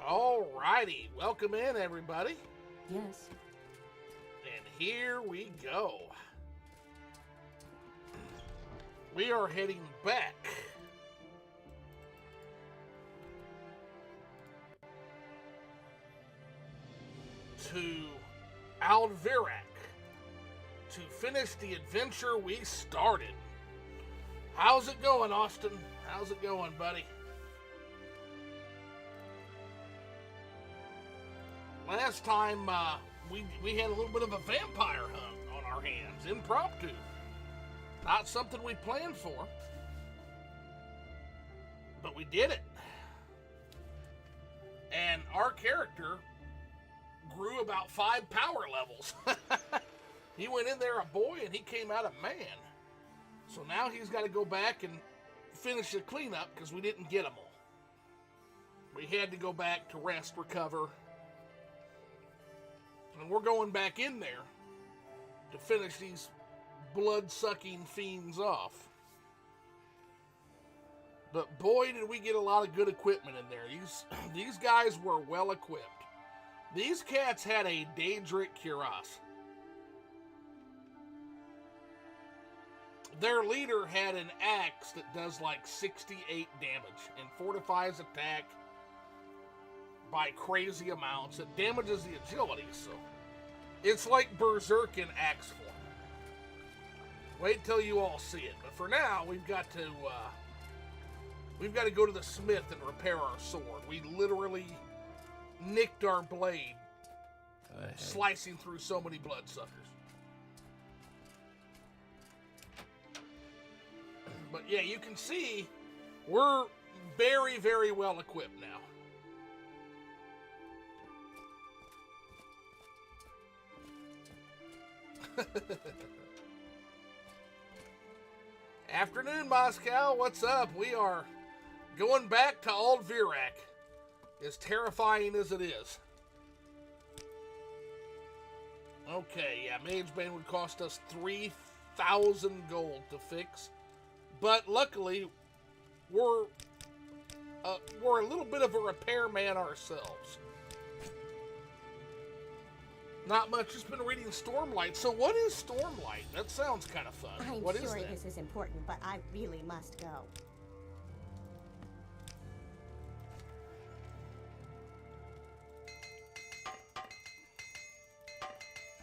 Alrighty, welcome in everybody. Yes. And here we go. We are heading back to Aldvirac to finish the adventure we started. How's it going, Austin? How's it going, buddy? Last time, we had a little bit of a vampire hunt on our hands, impromptu. Not something we planned for, but we did it. And our character grew about 5 power levels. He went in there a boy and he came out a man. So now he's got to go back and finish the cleanup because we didn't get them all. We had to go back to rest, recover. And we're going back in there to finish these blood-sucking fiends off. But boy, did we get a lot of good equipment in there. These guys were well equipped. These cats had a Daedric cuirass. Their leader had an axe that does like 68 damage and fortifies attack by crazy amounts. It damages the agility, so it's like Berserk in axe form. Wait till you all see it. But for now, we've got to go to the smith and repair our sword. We literally nicked our blade, slicing through so many bloodsuckers. But yeah, you can see we're very, very well equipped now. Afternoon, Moscow. What's up? We are going back to Aldvirac, as terrifying as it is. Okay, yeah, Magebane would cost us 3,000 gold to fix. But luckily, we're a little bit of a repairman ourselves. Not much. Just been reading Stormlight. So what is Stormlight? That sounds kind of fun. I'm what sure is that? This is important, but I really must go.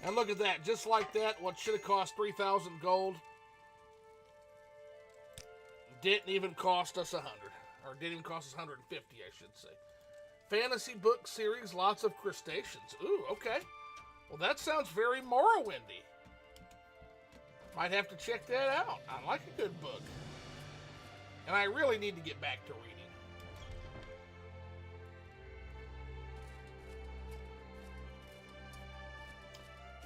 And look at that. Just like that, what should have cost 3,000 gold didn't even cost us 100. Or didn't even cost us 150, I should say. Fantasy book series, lots of crustaceans. Ooh, okay. Well, that sounds very Morrowindy. Might have to check that out. I like a good book. And I really need to get back to reading.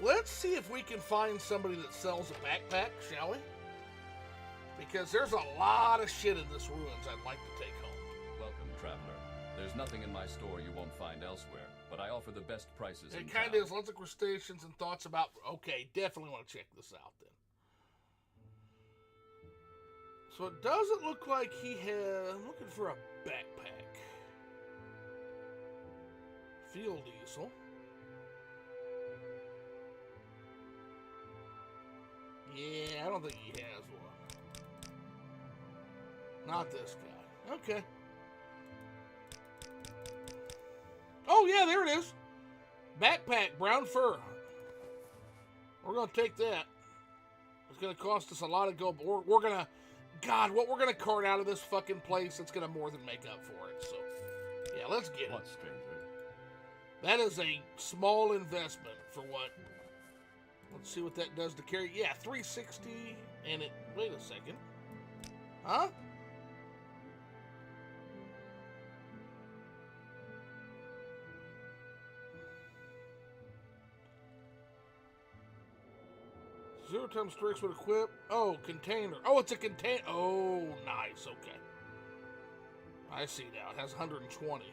Let's see if we can find somebody that sells a backpack, shall we? Because there's a lot of shit in this ruins I'd like to take home. Welcome, traveler. There's nothing in my store you won't find elsewhere, but I offer the best prices in It kind of is. Lots of crustaceans and thoughts about... Okay, definitely want to check this out then. So it doesn't look like he has... I'm looking for a backpack. Field easel. Yeah, I don't think he has one. Not this guy. Okay. Oh, yeah, there it is. Backpack, brown fur. We're going to take that. It's going to cost us a lot of gold, but we're going to... God, what we're going to cart out of this fucking place, it's going to more than make up for it. So, yeah, let's get What, it. stranger? That is a small investment for what... Let's see what that does to carry. Yeah, 360, and it... Wait a second. Huh? Zero times strikes would equip. Oh, container. Oh, it's a container. Oh, nice. Okay. I see now. It has 120.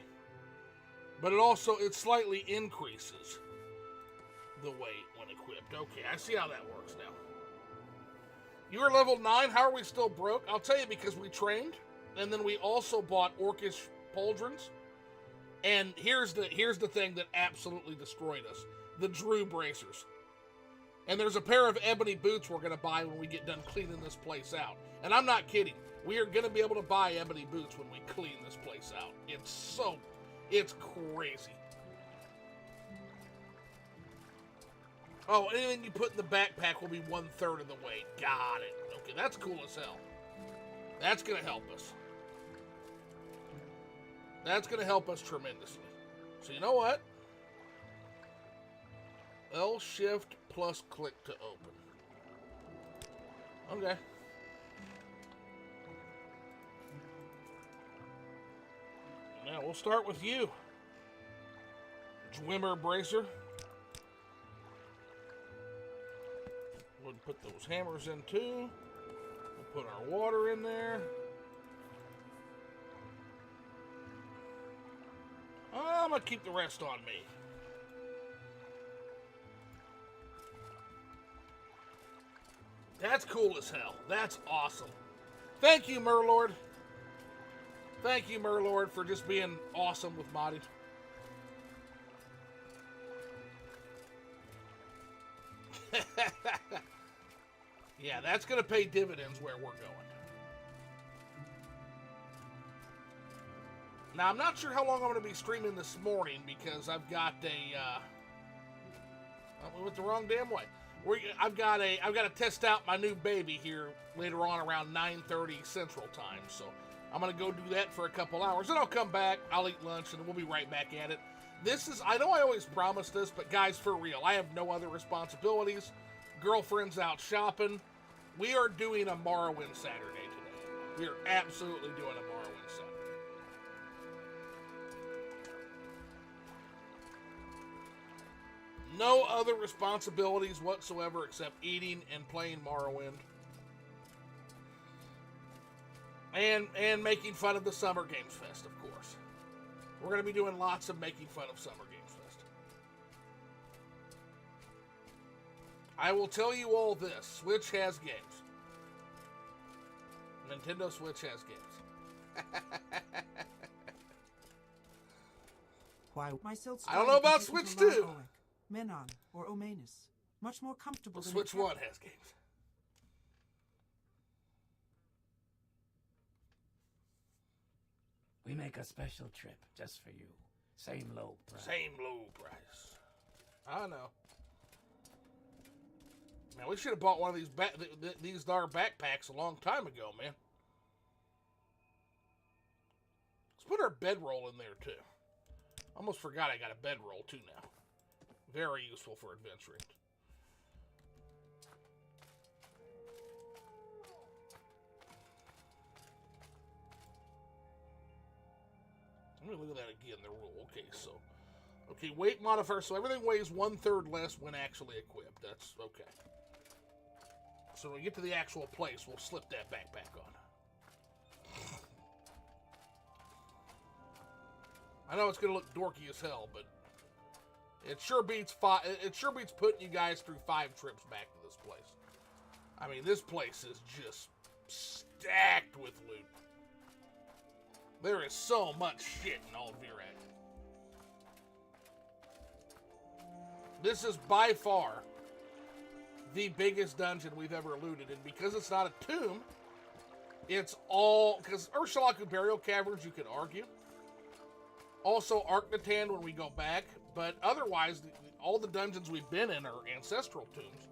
But it slightly increases the weight when equipped. Okay, I see how that works now. You are level 9. How are we still broke? I'll tell you, because we trained, and then we also bought orcish pauldrons, And here's the thing that absolutely destroyed us. The Drew bracers. And there's a pair of ebony boots we're going to buy when we get done cleaning this place out. And I'm not kidding. We are going to be able to buy ebony boots when we clean this place out. It's crazy. Oh, anything you put in the backpack will be 1/3 of the weight. Got it. Okay, that's cool as hell. That's going to help us. That's going to help us tremendously. So you know what? L shift plus click to open. Okay. Now we'll start with you. Dwimmer bracer. We'll put those hammers in too. We'll put our water in there. I'm gonna keep the rest on me. That's cool as hell. That's awesome. Thank you, Murlord. Thank you, Murlord, for just being awesome with modding. Yeah, that's going to pay dividends where we're going. Now, I'm not sure how long I'm going to be streaming this morning because I've got we went the wrong damn way. I've got to test out my new baby here later on around 9:30 Central Time. So I'm going to go do that for a couple hours. Then I'll come back, I'll eat lunch, and we'll be right back at it. I know I always promise this, but guys, for real, I have no other responsibilities. Girlfriend's out shopping. We are doing a Morrowind Saturday today. We are absolutely doing a Morrowind Saturday. No other responsibilities whatsoever except eating and playing Morrowind. And making fun of the Summer Games Fest, of course. We're going to be doing lots of making fun of Summer Games Fest. I will tell you all this. Switch has games. Nintendo Switch has games. Why, myself I don't know about Switch 2. Menon or Omanus. Much more comfortable Well, than Switch 1 has games. We make a special trip just for you. Same low price. Same low price. I know. Man, we should have bought one of these darn backpacks a long time ago, man. Let's put our bedroll in there, too. Almost forgot I got a bedroll, too, now. Very useful for adventuring. Let me look at that again, the rule. Okay, so... Okay, weight modifier, so everything weighs 1/3 less when actually equipped. That's okay. So when we get to the actual place, we'll slip that backpack on. I know it's going to look dorky as hell, but it sure beats putting you guys through 5 trips back to this place. I mean, this place is just stacked with loot. There is so much shit in Old Virak. This is by far the biggest dungeon we've ever looted, and because it's not a tomb, it's all... Because Ursulaku Burial Caverns, you could argue. Also Arknatan when we go back, but otherwise, all the dungeons we've been in are ancestral tombs,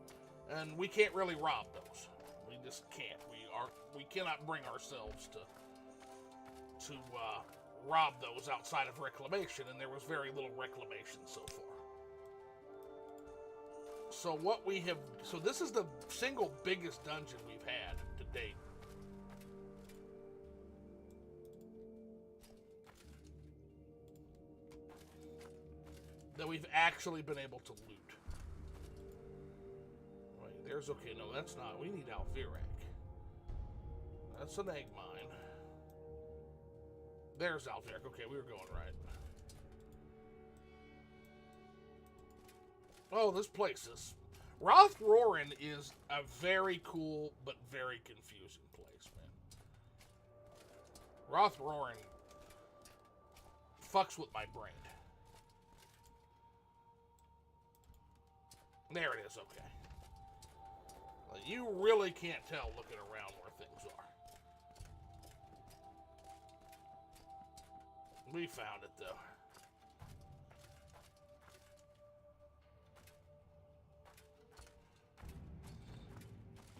and we can't really rob those. We just can't. We cannot bring ourselves to rob those outside of reclamation, and there was very little reclamation so far. So so this is the single biggest dungeon we've had to date. That we've actually been able to loot. Wait, there's... Okay, no, that's not... We need Alvirak. That's an egg mine. There's Alvirak. Okay, we were going right. Oh, this place is... Rothrorin is a very cool but very confusing place, man. Rothrorin... fucks with my brain. There it is, okay. Well, you really can't tell looking around where things are. We found it, though.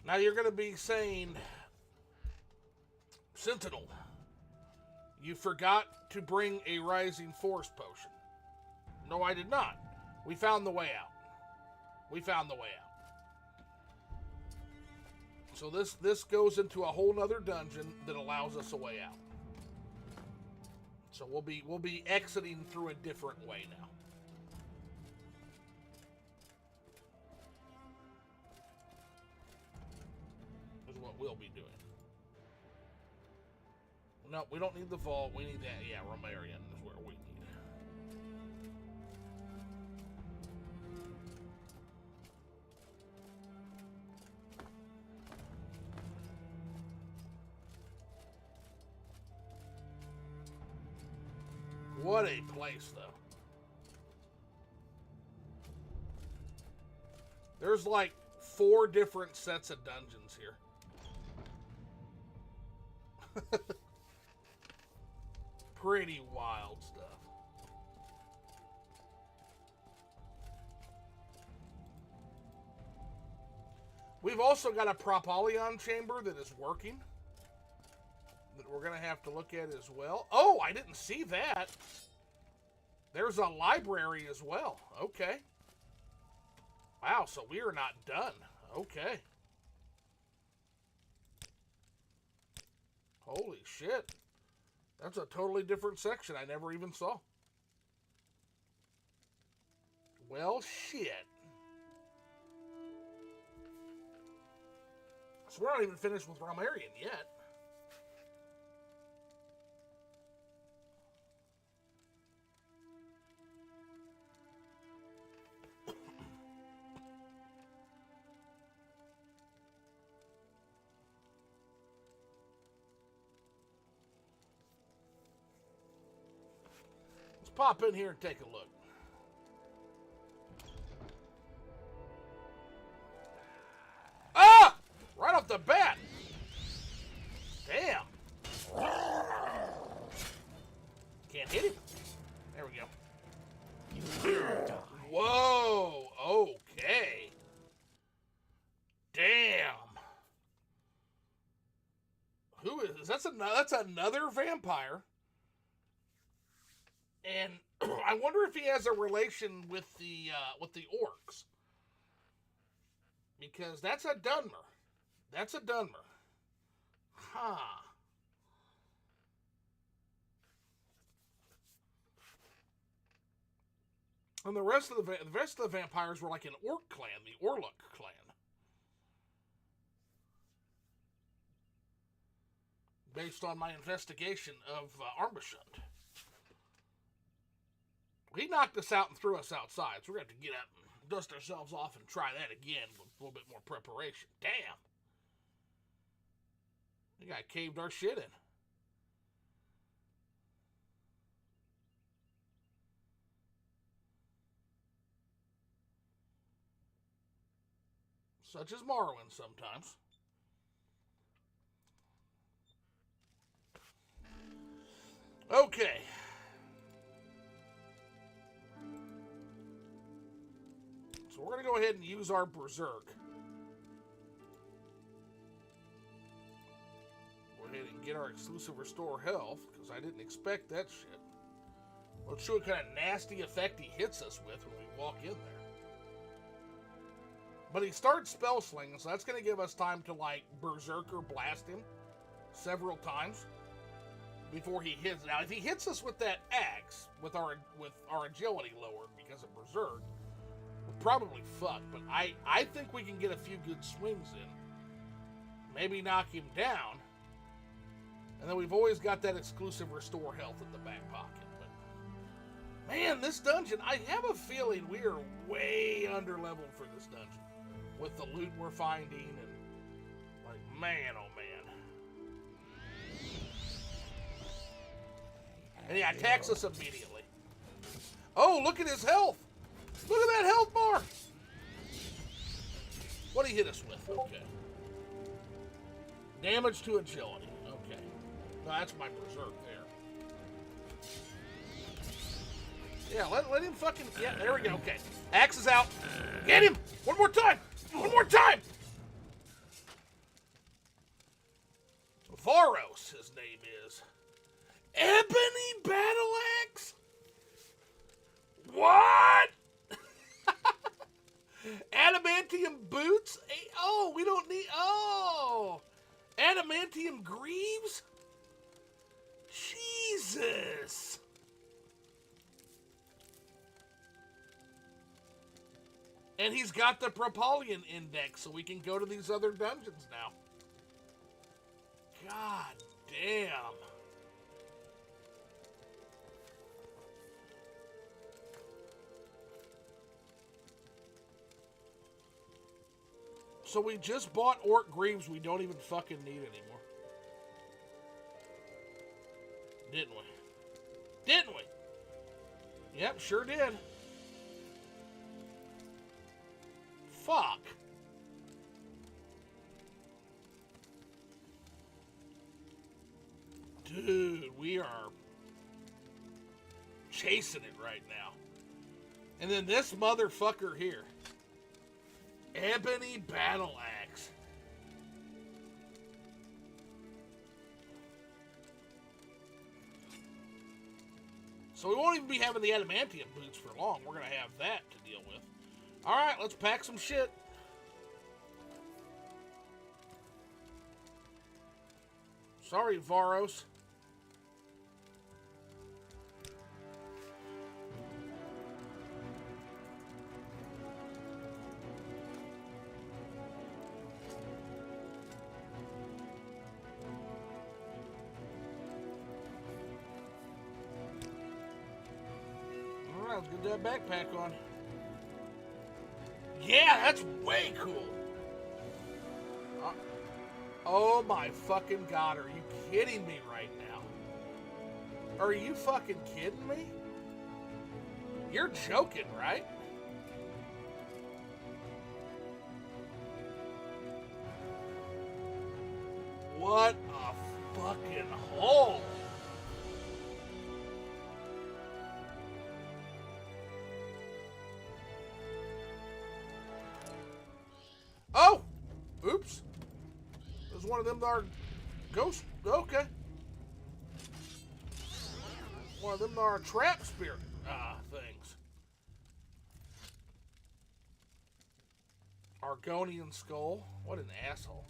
Now you're going to be saying, Sentinel, you forgot to bring a Rising Force potion. No, I did not. We found the way out. We found the way out. So this goes into a whole nother dungeon that allows us a way out. So we'll be exiting through a different way now. Is what we'll be doing. No, we don't need the vault. We need that. Yeah, Romarian is where we need. What a place, though. There's like 4 different sets of dungeons here. Pretty wild stuff. We've also got a Propylion chamber that is working, that we're going to have to look at as well. Oh, I didn't see that. There's a library as well. Okay. Wow, so we are not done. Okay. Holy shit. That's a totally different section I never even saw. Well, shit. So we're not even finished with Romarian yet. Pop in here and take a look. Ah! Right off the bat. Damn. Can't hit him. There we go. Whoa. Okay. Damn. Who is that's another vampire. And I wonder if he has a relation with the orcs. Because that's a Dunmer. That's a Dunmer. Huh. And the rest of the vampires were like an orc clan, the Orluk clan. Based on my investigation of Armbashund. He knocked us out and threw us outside, so we're going to have to get up and dust ourselves off and try that again with a little bit more preparation. Damn. The guy caved our shit in. Such as Morrowind sometimes. Okay. So we're going to go ahead and use our Berserk. Go ahead and get our exclusive Restore Health, because I didn't expect that shit. Let's show what kind of nasty effect he hits us with when we walk in there. But he starts spell slinging, so that's going to give us time to, like, Berserker blast him several times before he hits. Now, if he hits us with that axe, with our agility lowered because of Berserk, we're probably fucked. But I think we can get a few good swings in. Maybe knock him down. And then we've always got that exclusive Restore Health at the back pocket. But, man, this dungeon, I have a feeling we are way under-leveled for this dungeon. With the loot we're finding, and like, man, oh man. And he attacks us immediately. Oh, look at his health. Look at that health bar. What did he hit us with? Okay. Damage to agility. Okay. No, that's my berserk there. Yeah, let him fucking... Yeah, there we go. Okay. Axe is out. Get him! One more time! One more time! Varos, his name is. Ebony Battle Axe? What? Adamantium boots? Oh, we don't need... Oh! Adamantium greaves? Jesus! And he's got the Propulsion Index, so we can go to these other dungeons now. God damn. So we just bought Orc Greaves we don't even fucking need anymore. Didn't we? Didn't we? Yep, sure did. Fuck. Dude, we are chasing it right now. And then this motherfucker here. Ebony Battle Axe. So we won't even be having the adamantium boots for long. We're going to have that to deal with. Alright, let's pack some shit. Sorry, Varos. Alright, let's get that backpack on. Yeah, that's way cool. Oh my fucking god, are you kidding me right now? Are you fucking kidding me? You're joking, right? What a fucking hole. Oh! Oops. There's one of them that are ghost. Okay. One of them that are trap spirit things. Argonian skull. What an asshole.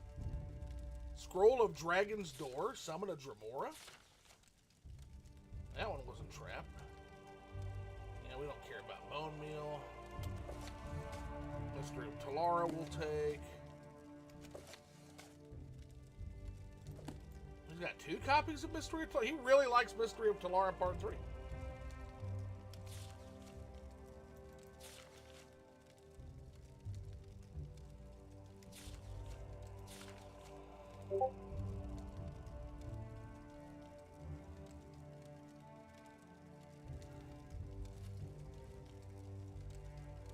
Scroll of Dragon's Door. Summon a Dremora. That one wasn't trapped. Yeah, we don't care about bone meal. Mystery of Talara will take. He's got 2 copies of Mystery of Talara. He really likes Mystery of Talara Part 3.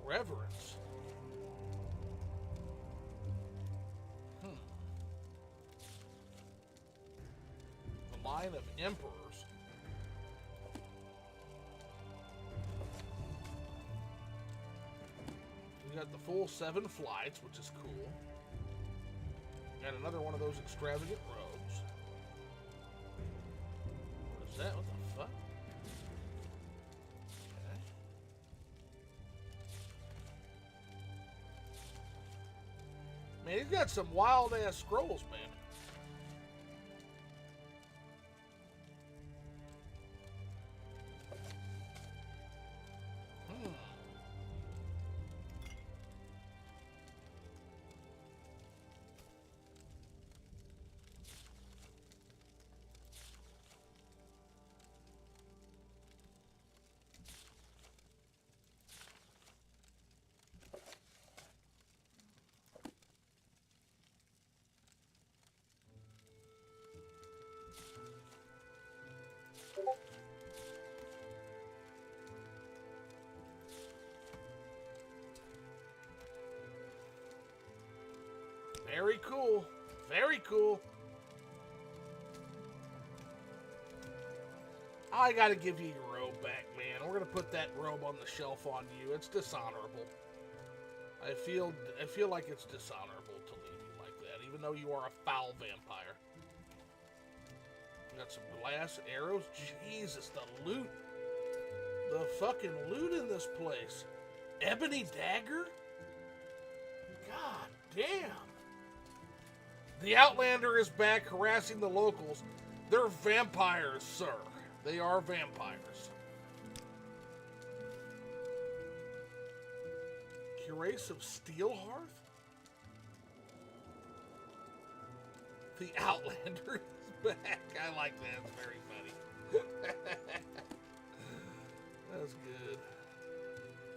Reverence. The line of emperors. You got the full 7 flights, which is cool. Got another one of those extravagant robes. What is that? What the fuck? Okay. Man, he's got some wild ass scrolls, man. Very cool. Very cool. I gotta give you your robe back, man. We're gonna put that robe on the shelf on you. It's dishonorable. I feel like it's dishonorable to leave you like that, even though you are a foul vampire. We got some glass arrows. Jesus, the loot. The fucking loot in this place. Ebony dagger? God damn. The Outlander is back harassing the locals. They're vampires, sir. They are vampires. Cuirass of Steelhearth? The Outlander is back. I like that. It's very funny. That's good.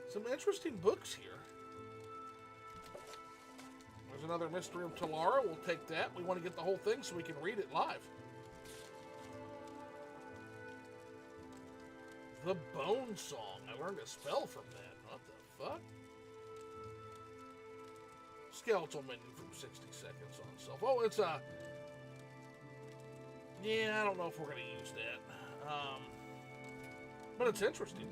Some interesting books here. There's another Mystery of Talara. We'll take that. We want to get the whole thing so we can read it live. The Bone Song. I learned a spell from that. What the fuck? Skeletal menu from 60 seconds on self. Oh, it's a... Yeah, I don't know if we're going to use that. But it's interesting.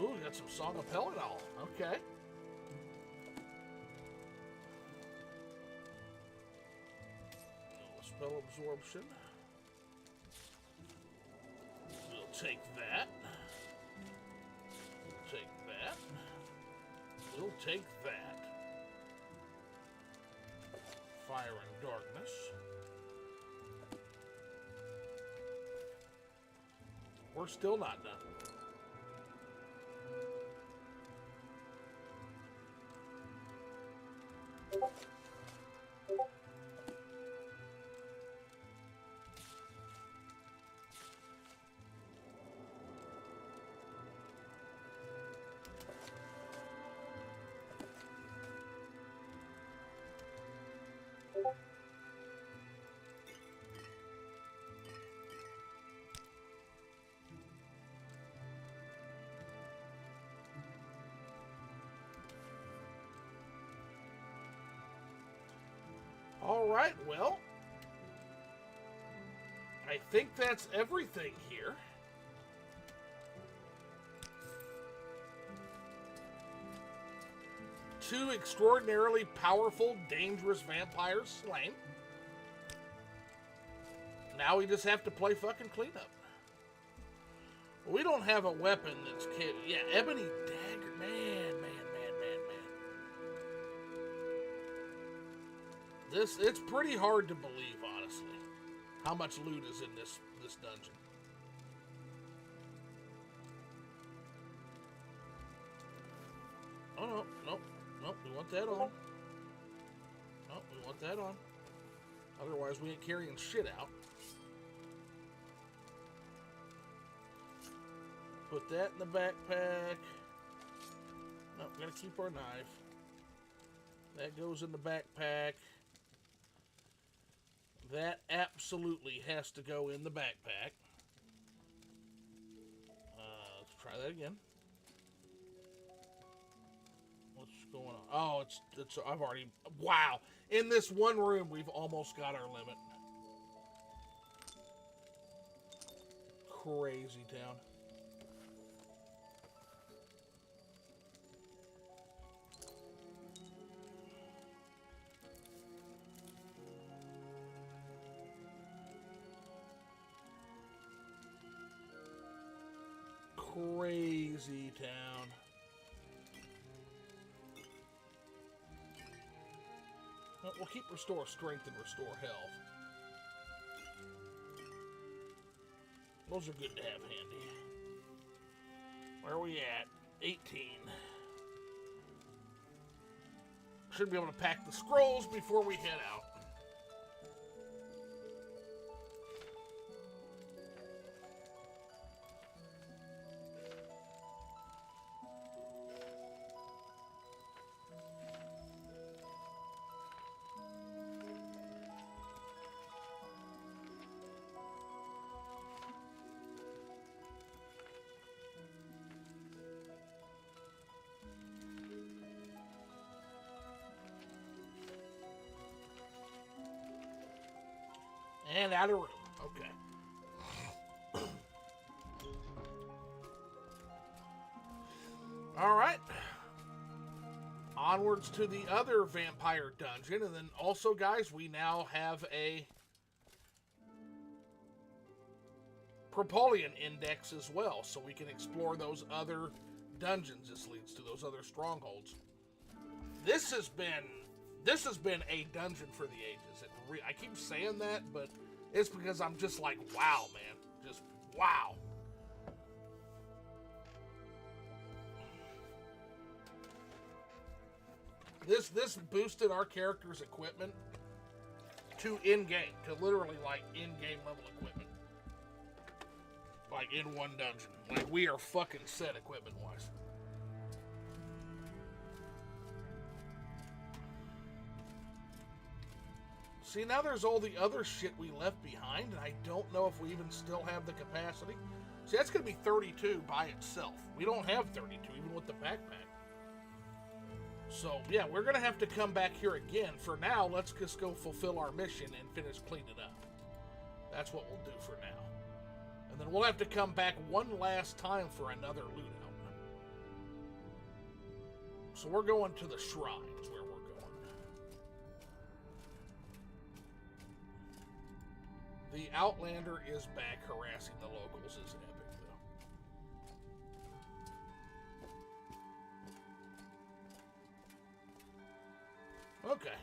Ooh, we got some Song of Pelennor. Okay. Spell absorption. We'll take that. We'll take that. We'll take that. Fire and darkness. We're still not done. All right, well, I think that's everything here. Two extraordinarily powerful, dangerous vampires slain. Now we just have to play fucking cleanup. We don't have a weapon that's yeah, ebony dagger. Man. It's pretty hard to believe, honestly, how much loot is in this dungeon. Oh, no, we want that on. No, we want that on. Otherwise, we ain't carrying shit out. Put that in the backpack. No, we gotta keep our knife. That goes in the backpack. That absolutely has to go in the backpack. Let's try that again. What's going on? Oh, it's I've already... Wow! In this one room, we've almost got our limit. Crazy town. Crazy town. Well, we'll keep restore strength and restore health. Those are good to have handy. Where are we at? 18. Should be able to pack the scrolls before we head out. And out of room. Okay. All right. Onwards to the other vampire dungeon. And then also, guys, we now have a Propolian index as well. So we can explore those other dungeons this leads to, those other strongholds. This has been a dungeon for the ages. I keep saying that, but it's because I'm just like, wow, man. Just wow. This boosted our character's equipment to in-game, to literally like in-game level equipment. Like in one dungeon. Like we are fucking set equipment-wise. See, now there's all the other shit we left behind, and I don't know if we even still have the capacity. See, that's going to be 32 by itself. We don't have 32, even with the backpack. So, yeah, we're going to have to come back here again. For now, let's just go fulfill our mission and finish cleaning up. That's what we'll do for now. And then we'll have to come back one last time for another loot out. So we're going to the shrines where we're going. The Outlander is back harassing the locals is epic, though. Okay.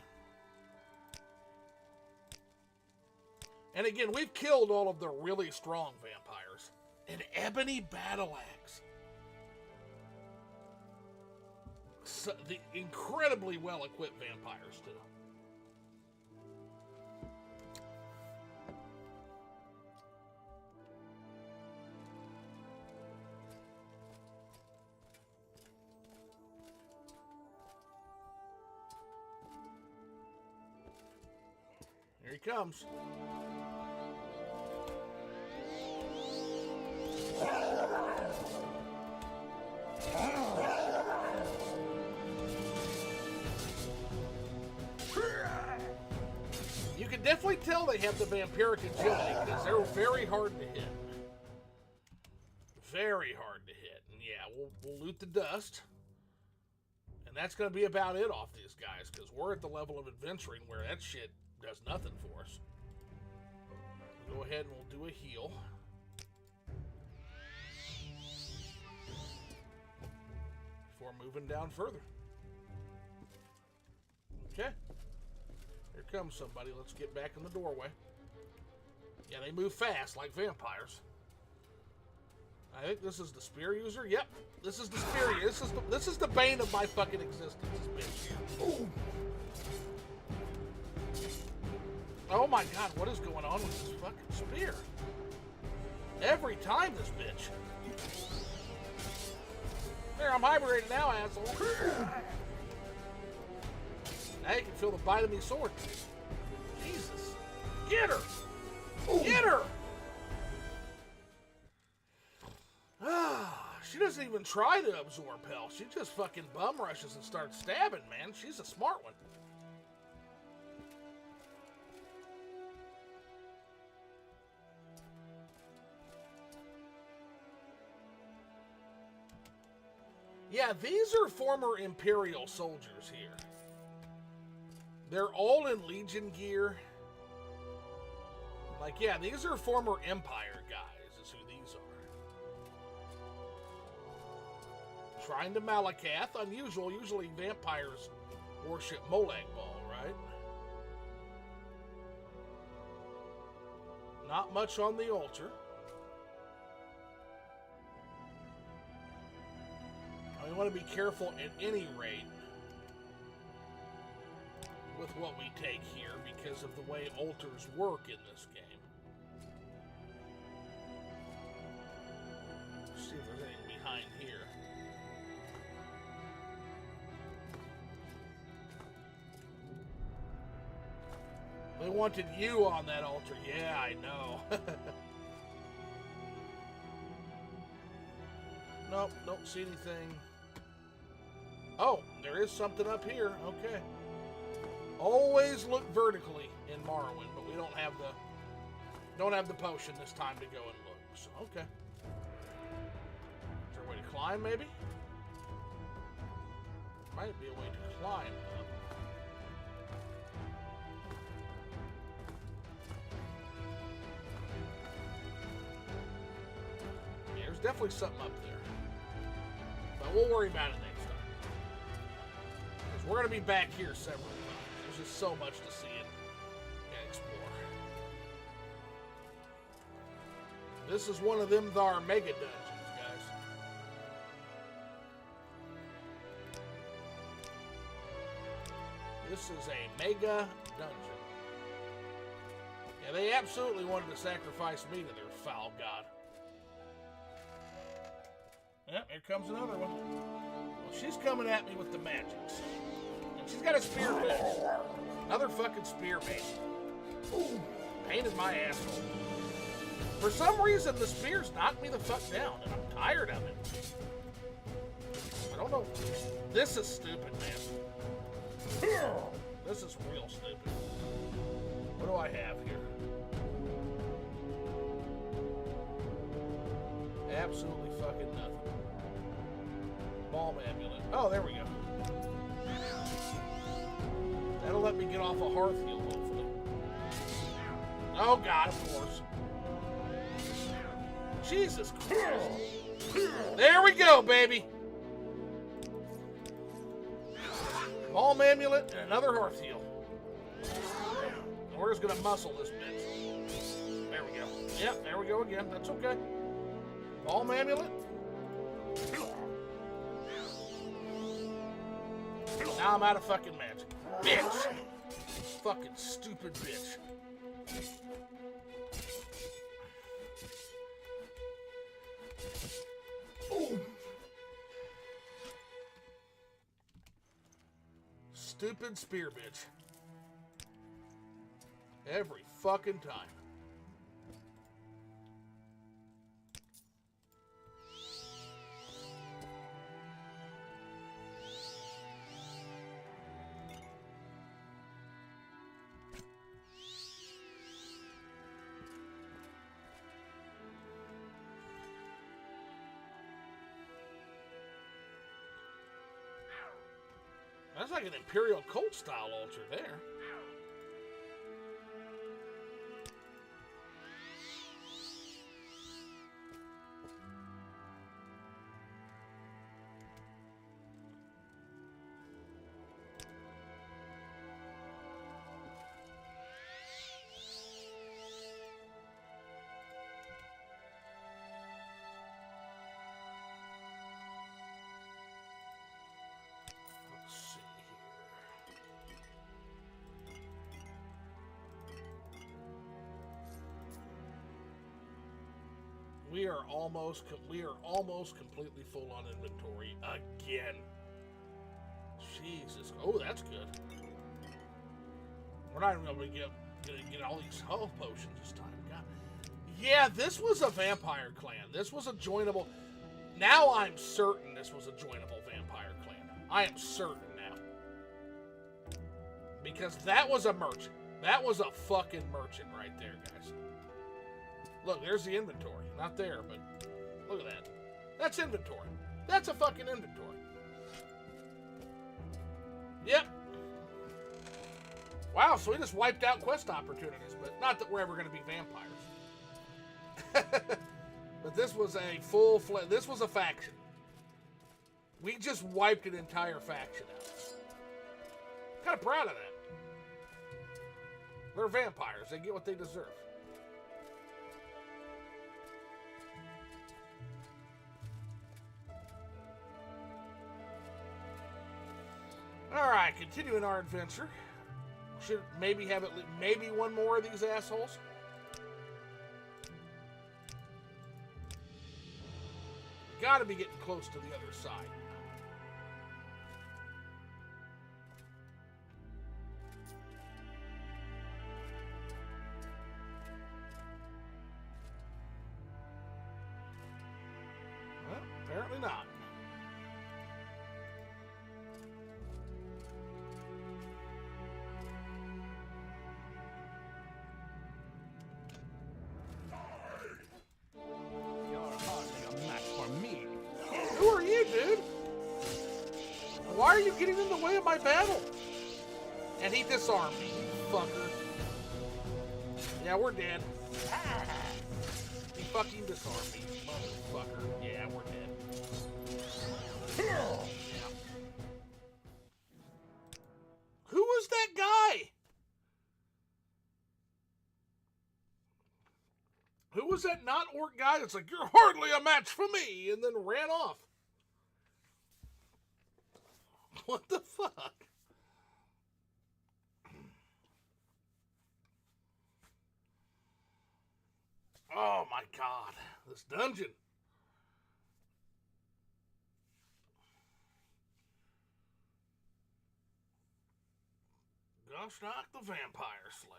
And again, we've killed all of the really strong vampires. An ebony battle axe. So, the incredibly well-equipped vampires, too. Here he comes. You can definitely tell they have the vampiric agility because they're very hard to hit. Very hard to hit. And yeah, we'll loot the dust. And that's going to be about it off these guys because we're at the level of adventuring where that shit does nothing for us. We'll go ahead and we'll do a heal. Before moving down further. Okay. Here comes somebody. Let's get back in the doorway. Yeah, they move fast like vampires. I think this is the spear user. Yep, this is the spear user. This is the bane of my fucking existence. This bitch here. Ooh. Oh my god, what is going on with this fucking spear? Every time, this bitch. There, I'm hibernating now, asshole. Now you can feel the bite of me sword. Jesus. Get her! Get her! She doesn't even try to absorb hell. She just fucking bum rushes and starts stabbing, man. She's a smart one. Yeah, these are former Imperial soldiers here. They're all in Legion gear. Like, yeah, these are former Empire guys, is who these are. Shrine to Malakath, unusual. Usually vampires worship Molag Bal, right? Not much on the altar. We want to be careful at any rate with what we take here because of the way altars work in this game. Let's see if there's anything behind here. They wanted you on that altar. Yeah, I know. Nope, don't see anything. Oh, there is something up here. Okay. Always look vertically in Morrowind, but we don't have don't have the potion this time to go and look. So, okay. Is there a way to climb, maybe? Might be a way to climb up. Yeah, there's definitely something up there. But we'll worry about it next time. Because we're going to be back here several times. There's just so much to see and explore. This is one of them thar mega dungeons, guys. This is a mega dungeon. Yeah, they absolutely wanted to sacrifice me to their foul god. Yep, here comes another one. Well, she's coming at me with the magics. And she's got a spear fish. Another fucking spear bait. Ooh, pain in my asshole. For some reason, the spears knocked me the fuck down, and I'm tired of it. I don't know. This is stupid, man. This is real stupid. What do I have here? Absolutely fucking nothing. Balm amulet. Oh, there we go. That'll let me get off a hearth heal, hopefully. Oh, God, of course. Jesus Christ. There we go, baby. Balm amulet and another hearth heal. And we're just going to muscle this bitch. There we go. Yep, there we go again. That's okay. Balm amulet. Now I'm out of fucking magic. Bitch! Fucking stupid bitch. Ooh. Stupid spear bitch. Every fucking time. That's like an Imperial cult style altar there. We are almost completely full on inventory again. Jesus. Oh, that's good. We're not even gonna get all these health potions this time. God. Yeah, this was a vampire clan. This was a joinable. Now I'm certain this was a joinable vampire clan. I am certain now. Because that was a merchant. That was a fucking merchant right there, guys. Look, there's the inventory. Not there, but look at that. That's inventory. That's a fucking inventory. Yep. Wow, so we just wiped out quest opportunities, but not that we're ever going to be vampires. But this was a this was a faction. We just wiped an entire faction out. Kind of proud of that. They're vampires. They get what they deserve. Alright, continuing our adventure. Should maybe have maybe one more of these assholes. Gotta be getting close to the other side. Well, apparently not. dude. Why are you getting in the way of my battle? And he disarmed me, you fucker. Yeah, we're dead. He fucking disarmed me, motherfucker. Yeah, we're dead. Yeah. Who was that guy? Who was that not orc guy that's like, you're hardly a match for me, and then ran off? What the fuck? Oh my god, this dungeon. Goshnak the Vampire Slayer.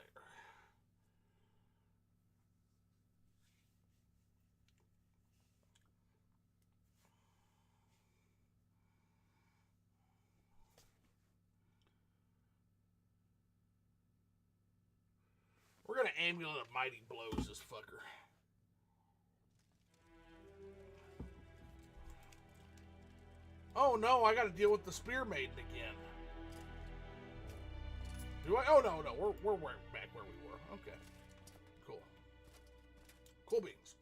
We're gonna Amulet of Mighty Blows this fucker. Oh no, I gotta deal with the Spear Maiden again. Do I? Oh no, we're back where we were. Okay. Cool. Cool beans.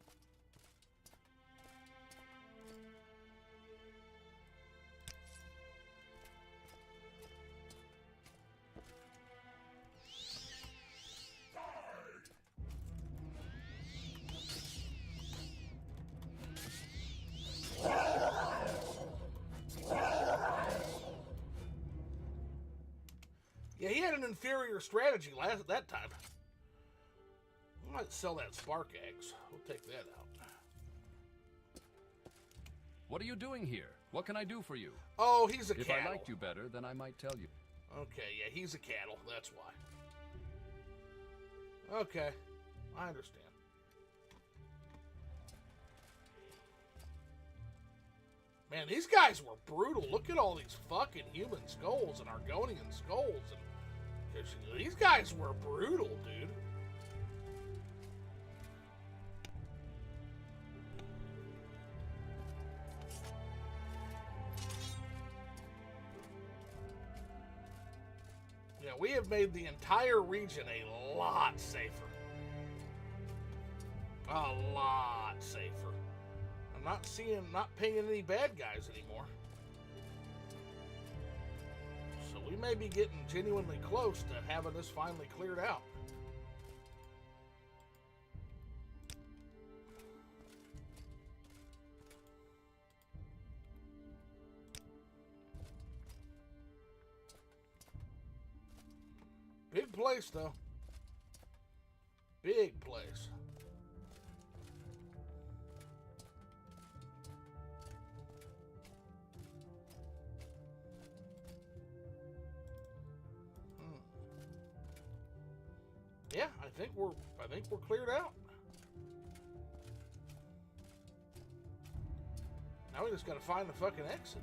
Yeah, he had an inferior strategy that time. I might sell that spark axe. We'll take that out. What are you doing here? What can I do for you? Oh, he's a If cattle. I liked you better, then I might tell you. Okay, yeah, he's a cattle. That's why. Okay, I understand. Man, these guys were brutal. Look at all these fucking human skulls and Argonian skulls. And these guys were brutal, dude. Yeah, we have made the entire region a lot safer. A lot safer. I'm not pinging any bad guys anymore. So we may be getting genuinely close to having this finally cleared out. Big place, though. Big place. Yeah, I think we're cleared out. Now we just gotta find the fucking exit.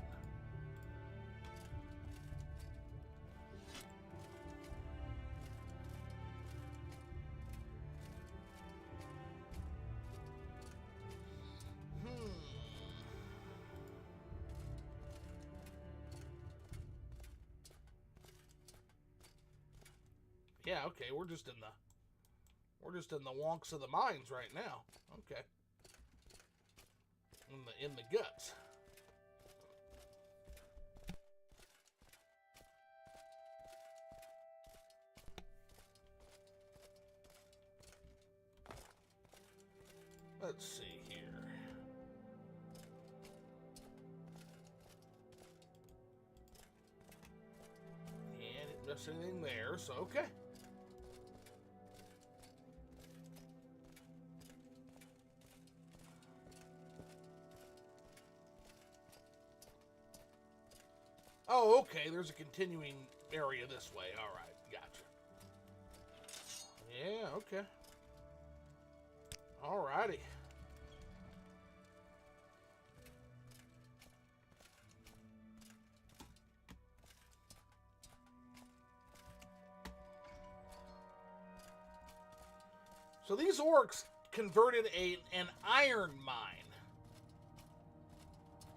Yeah, okay, we're just in the wonks of the mines right now. Okay. In the guts. Let's see here. And didn't miss anything there, so okay. Oh, okay, there's a continuing area this way. All right, gotcha. Yeah, okay. All righty. So these orcs converted an iron mine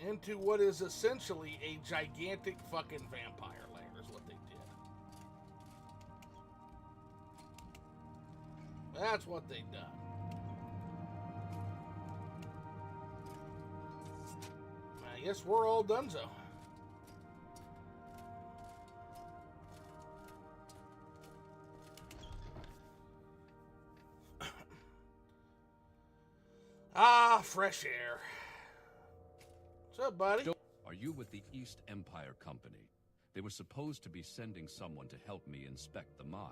into what is essentially a gigantic fucking vampire lair is what they did. That's what they done. I guess we're all donezo. Ah, fresh air. What's up, buddy? Are you with the East Empire Company? They were supposed to be sending someone to help me inspect the mine.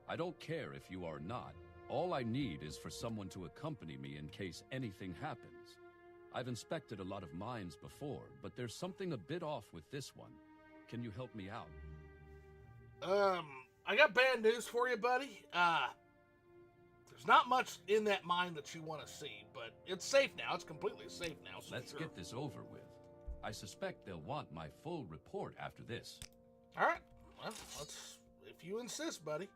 I don't care if you are not. All I need is for someone to accompany me in case anything happens. I've inspected a lot of mines before, but there's something a bit off with this one. Can you help me out? I got bad news for you, buddy. There's not much in that mine that you want to see, but it's safe now. It's completely safe now. So Let's get this over with. I suspect they'll want my full report after this. All right. Well, let's. If you insist, buddy.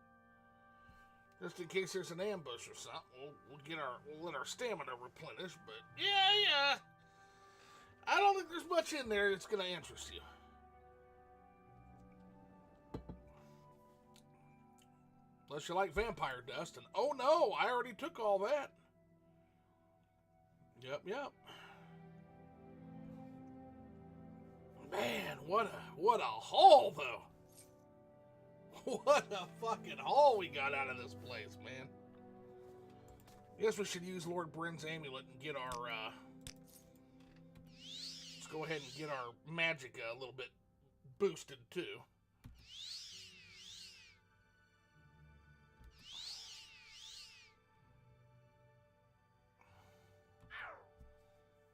Just in case there's an ambush or something, we'll let our stamina replenish. But yeah. I don't think there's much in there that's going to interest you. Unless you like vampire dust, and oh no, I already took all that. Yep. Man, what a haul, though. What a fucking haul we got out of this place, man. I guess we should use Lord Bryn's amulet and get our, let's go ahead and get our magic a little bit boosted, too.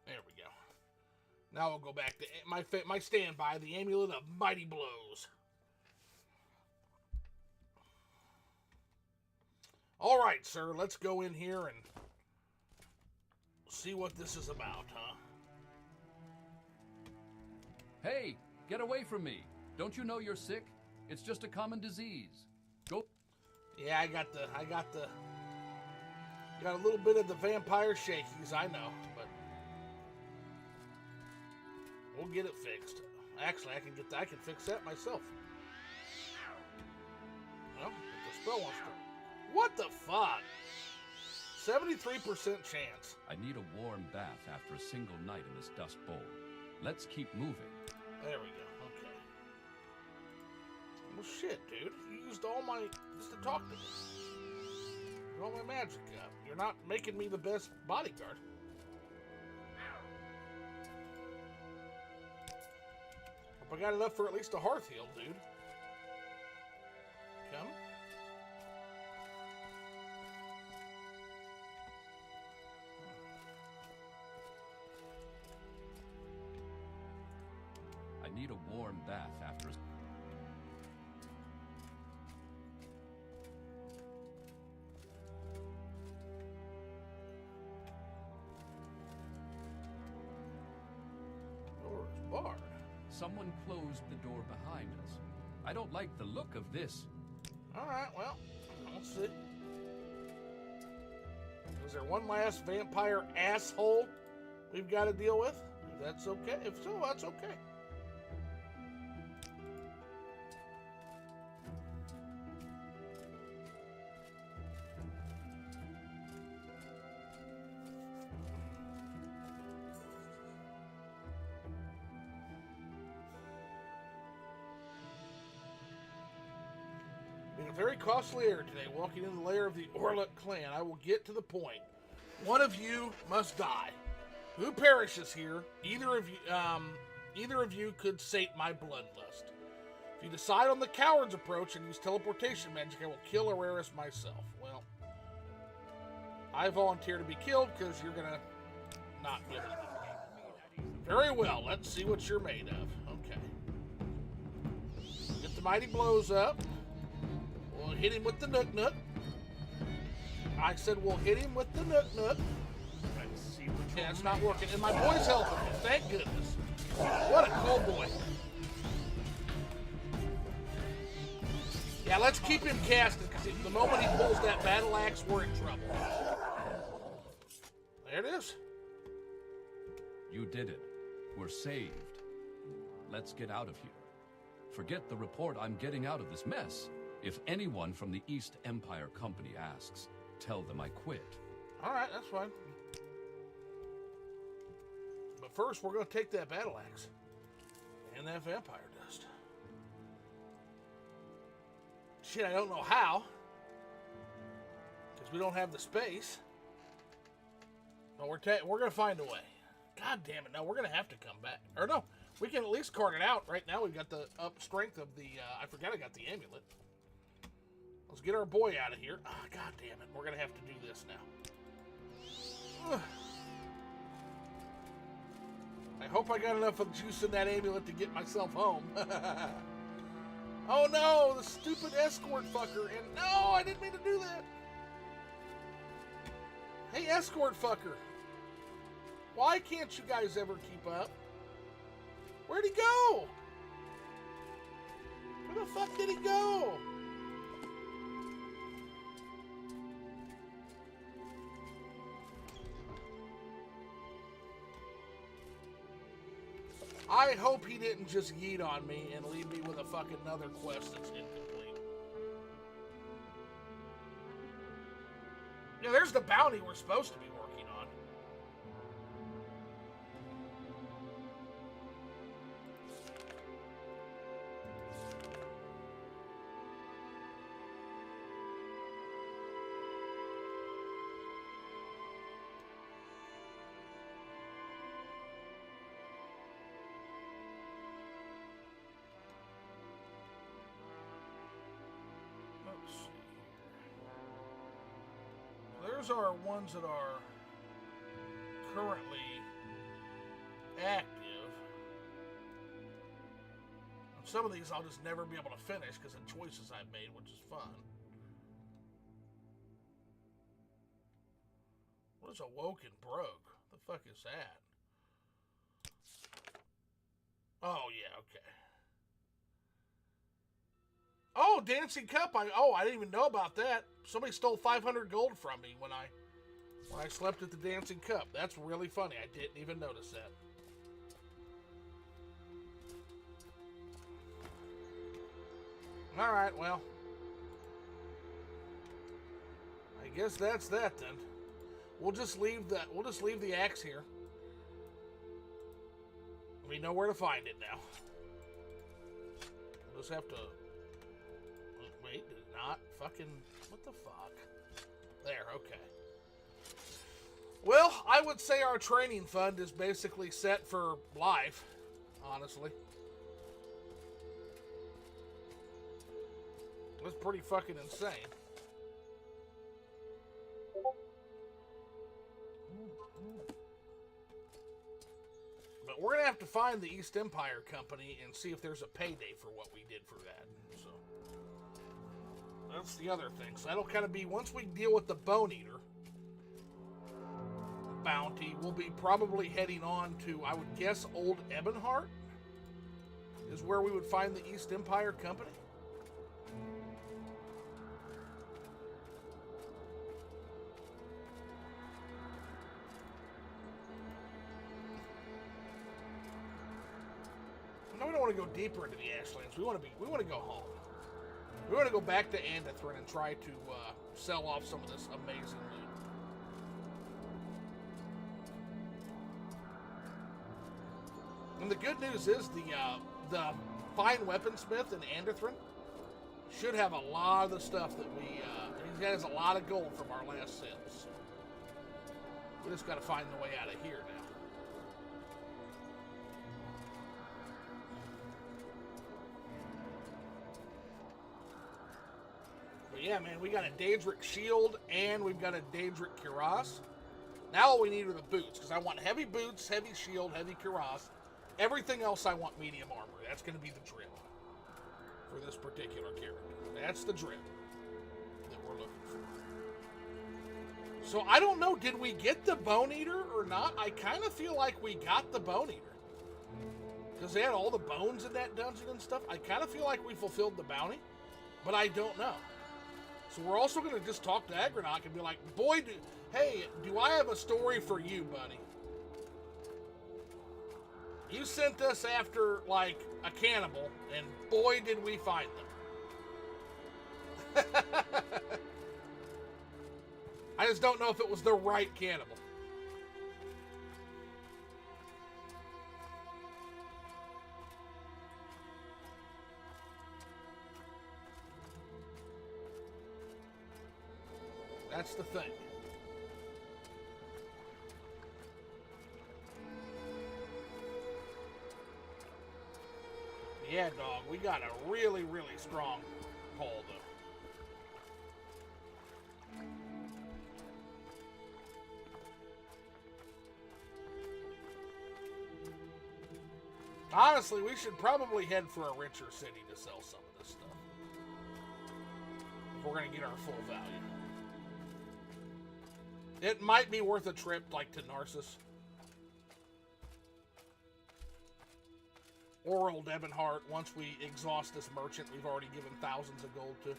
There we go. Now we'll go back to my standby, the Amulet of Mighty Blows. All right, sir, let's go in here and see what this is about, huh? Hey, get away from me. Don't you know you're sick? It's just a common disease. Go. Yeah, I got a little bit of the vampire shakies, I know, but we'll get it fixed. Actually, I can fix that myself. Well, if the spell wants to. What the fuck? 73% chance. I need a warm bath after a single night in this dust bowl. Let's keep moving. There we go. Okay. Well, shit, dude. You used all my just to talk to me. You're all my magic up. You're not making me the best bodyguard. Hope I got enough for at least a hearth heal, dude. Come. I need a warm bath after a... Door is barred. Someone closed the door behind us. I don't like the look of this. Alright, well, let's see. Is there one last vampire asshole we've got to deal with? If that's okay. If so, that's okay. Being a very costly error today, walking in the lair of the Orluk clan, I will get to the point. One of you must die. Who perishes here, either of you could sate my bloodlust. If you decide on the coward's approach and use teleportation magic, I will kill Araris myself. Well, I volunteer to be killed because you're gonna not give it. Very well, let's see what you're made of. Okay. Get the mighty blows up. We'll hit him with the nook. I said we'll hit him with the nook. Yeah, it's not working. And my boy's helping me. Thank goodness. What a cool boy. Yeah, let's keep him casted, because the moment he pulls that battle axe, we're in trouble. There it is. You did it. We're saved. Let's get out of here. Forget the report I'm getting out of this mess. If anyone from the East Empire Company asks, tell them I quit. Alright, that's fine. But first, we're going to take that battle axe. And that vampire dust. Shit, I don't know how. Because we don't have the space. But we're going to find a way. God damn it, no, we're going to have to come back. Or no, we can at least cart it out. Right now we've got the up strength of the, I forgot I got the amulet. Let's get our boy out of here. Ah, God damn it, we're going to have to do this now. Ugh. I hope I got enough of juice in that amulet to get myself home. Oh no, the stupid escort fucker. And no, I didn't mean to do that. Hey, escort fucker. Why can't you guys ever keep up? Where'd he go? Where the fuck did he go? I hope he didn't just yeet on me and leave me with a fucking another quest that's incomplete. Yeah, there's the bounty we're supposed to be working on. Those are ones that are currently active. Some of these I'll just never be able to finish because of choices I've made, which is fun. What is Awoken Broke? The fuck is that? Oh, yeah, okay. Oh, Dancing Cup. I didn't even know about that. Somebody stole 500 gold from me when I slept at the Dancing Cup. That's really funny. I didn't even notice that. All right, well. I guess that's that then. We'll just leave the axe here. We know where to find it now. We'll just have to. Wait, did it not fucking. What the fuck? There, okay. Well, I would say our training fund is basically set for life, honestly. That's pretty fucking insane. But we're going to have to find the East Empire Company and see if there's a payday for what we did for that. So that's the other thing. So that'll kind of be, once we deal with the Bone Eater bounty, we'll be probably heading on to, I would guess, Old Ebonheart is where we would find the East Empire Company. No, we don't want to go deeper into the Ashlands. We want to go home. We want to go back to Andethran and try to sell off some of this amazing loot. And the good news is the fine weaponsmith in Andethran should have a lot of the stuff that he has a lot of gold from our last sales. We just got to find the way out of here now. But yeah, man, we got a Daedric shield and we've got a Daedric cuirass. Now all we need are the boots, because I want heavy boots, heavy shield, heavy cuirass. Everything else I want medium armor. That's going to be the drip for this particular character. That's the drip that we're looking for. So I don't know, did we get the Bone Eater or not? I kind of feel like we got the Bone Eater. Because they had all the bones in that dungeon and stuff. I kind of feel like we fulfilled the bounty, but I don't know. So we're also going to just talk to Agronach and be like, boy, do I have a story for you, buddy? You sent us after, like, a cannibal, and boy, did we find them. I just don't know if it was the right cannibal. That's the thing. Yeah, dog, we got a really, really strong pull, though. Honestly, we should probably head for a richer city to sell some of this stuff. If we're going to get our full value. It might be worth a trip, like, to Narcissus. Or Old Ebonheart, once we exhaust this merchant we've already given thousands of gold to.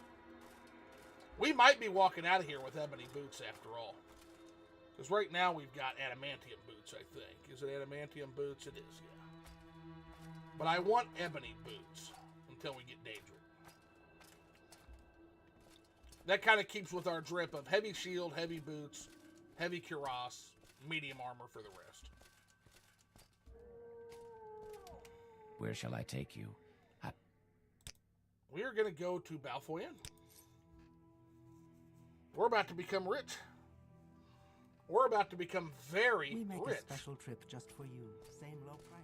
We might be walking out of here with ebony boots after all. Because right now we've got adamantium boots, I think. Is it adamantium boots? It is, yeah. But I want ebony boots until we get Daedric. That kind of keeps with our drip of heavy shield, heavy boots, heavy cuirass, medium armor for the rest. Where shall I take you? We are going to go to Balfoyen. We're about to become rich. We're about to become very We make rich. a special trip just for you. Same low price.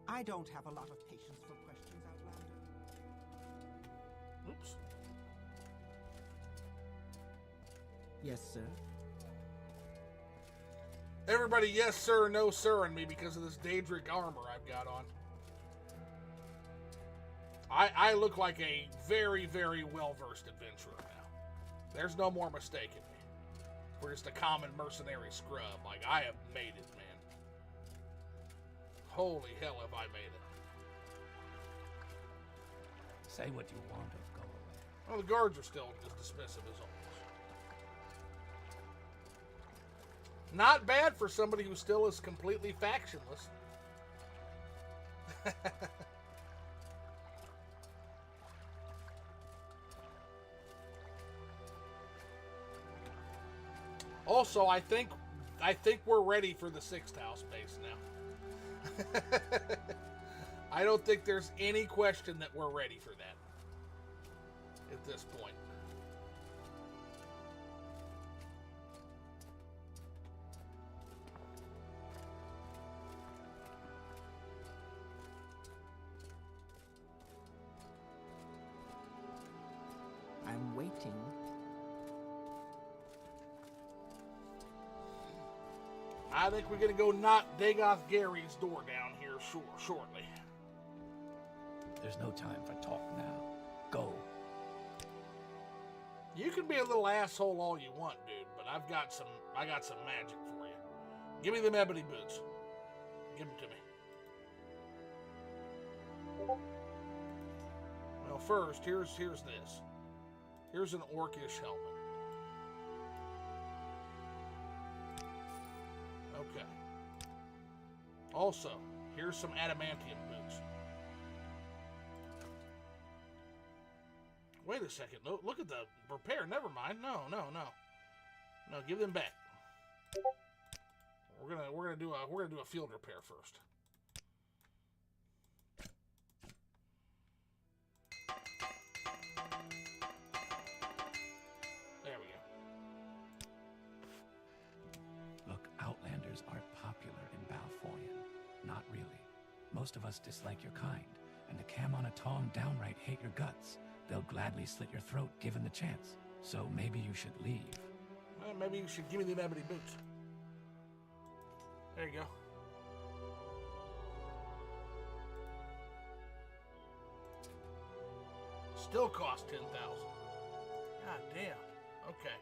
I don't have a lot of patience for questions, Outlander. Oops. Yes, sir. Everybody, yes sir, no sir, in me because of this Daedric armor I've got on. I look like a very, very well-versed adventurer now. There's no more mistaking me. We're just a common mercenary scrub. Like, I have made it, man. Holy hell have I made it. Say what you want or go away. Well, the guards are still as dismissive as always. Not bad for somebody who still is completely factionless. Also, I think we're ready for the 6th house base now. I don't think there's any question that we're ready for that at this point. I'm waiting. I think we're going to go knock Dagoth Gary's door down here shortly. There's no time for talk now. Go. You can be a little asshole all you want, dude, but I got some magic for you. Give me them ebony boots. Give them to me. Well, first, here's this. Here's an orcish helmet. Okay. Also, here's some adamantium boots. Wait a second. Look at the repair. Never mind. No. No, give them back. We're gonna do a field repair first. There we go. Look, Outlanders aren't popular in Balfoyen. Not really. Most of us dislike your kind, and the Kamonatong downright hate your guts. They'll gladly slit your throat given the chance. So maybe you should leave. Well, maybe you should give me the ebony boots. There you go. Still cost 10,000. God damn. Okay.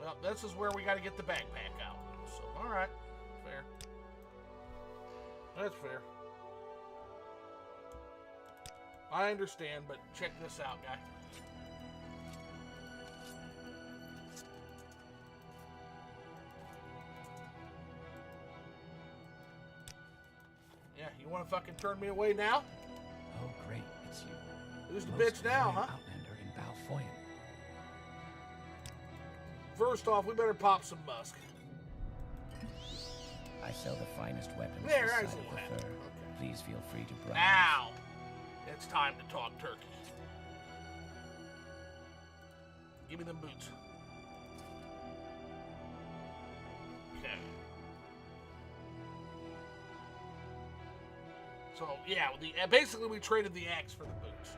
Well, this is where we got to get the backpack out. So, all right, fair. That's fair. I understand, but check this out, guy. Yeah, you want to fucking turn me away now? Oh, great, it's you. Who's the Most bitch now, huh? Outlander in Balfoyan. First off, we better pop some musk. I sell the finest weapons There, this I side was a of little the happy. fur. Okay. Please feel free to browse. Now, it's time to talk turkey. Give me them boots. Okay. So, yeah, basically we traded the axe for the boots,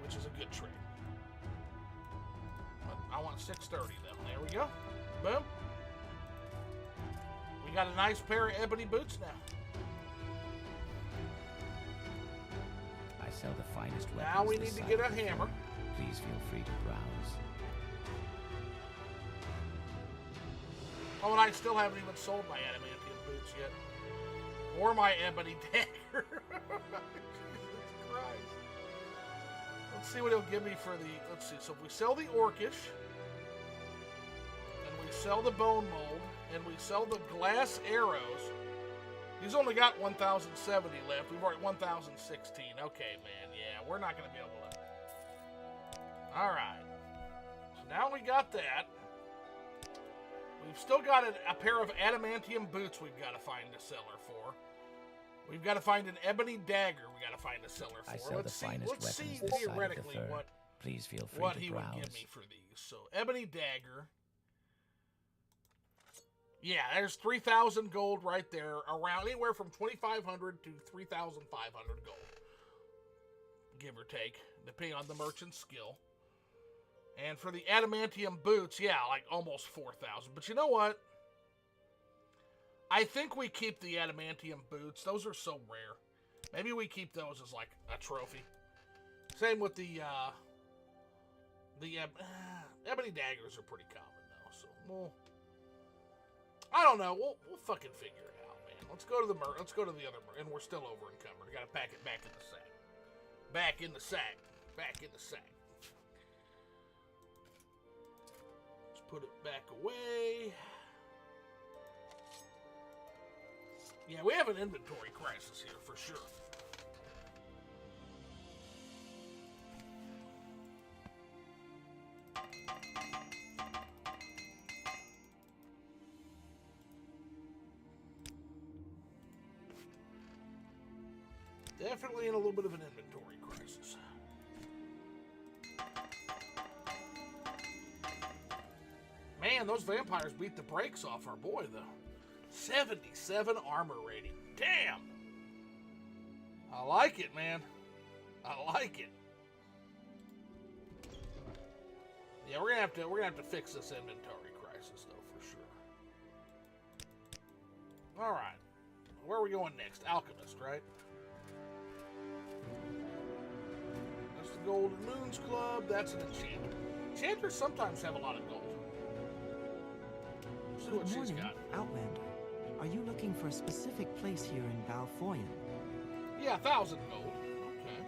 which is a good trade. But I want 630 though. There we go. Boom. We got a nice pair of ebony boots now. I sell the finest weapons. Now we this need to side get of a the fur. hammer. Please feel free to browse. Oh, and I still haven't even sold my adamantium boots yet. Or my ebony dagger. Jesus Christ. Let's see what he'll give me for the... Let's see. So if we sell the orcish, and we sell the bone mold, and we sell the glass arrows, he's only got 1,070 left. We've already 1,016. Okay, man. Yeah, we're not going to be able to... Alright. So now we got that. We've still got a pair of adamantium boots we've got to find a seller for. We've got to find an ebony dagger we got to find a seller for. I sell Let's the finest let's see weapons this side of the theoretically fur. what Please feel free what to he browse. would give me for these. So, ebony dagger. Yeah, there's 3,000 gold right there. Around anywhere from 2,500 to 3,500 gold. Give or take, depending on the merchant's skill. And for the adamantium boots, yeah, like almost 4,000. But you know what? I think we keep the adamantium boots. Those are so rare. Maybe we keep those as like a trophy. Same with the ebony daggers are pretty common though. So I don't know. We'll fucking figure it out, man. Let's go to the other and we're still over encumbered. Got to pack it back in the sack. Back in the sack. Back in the sack. Let's put it back away. Yeah, we have an inventory crisis here for sure. Definitely in a little bit of an inventory crisis. Man, those vampires beat the brakes off our boy, though. 77 armor rating. Damn! I like it, man. I like it. Yeah, we're gonna have to fix this inventory crisis, though, for sure. All right, where are we going next? Alchemist, right? That's the Golden Moons Club. That's an enchanter. Enchanters sometimes have a lot of gold. See what she's got. Outlander. Are you looking for a specific place here in Balfoyan? Yeah, 1,000 gold. Okay.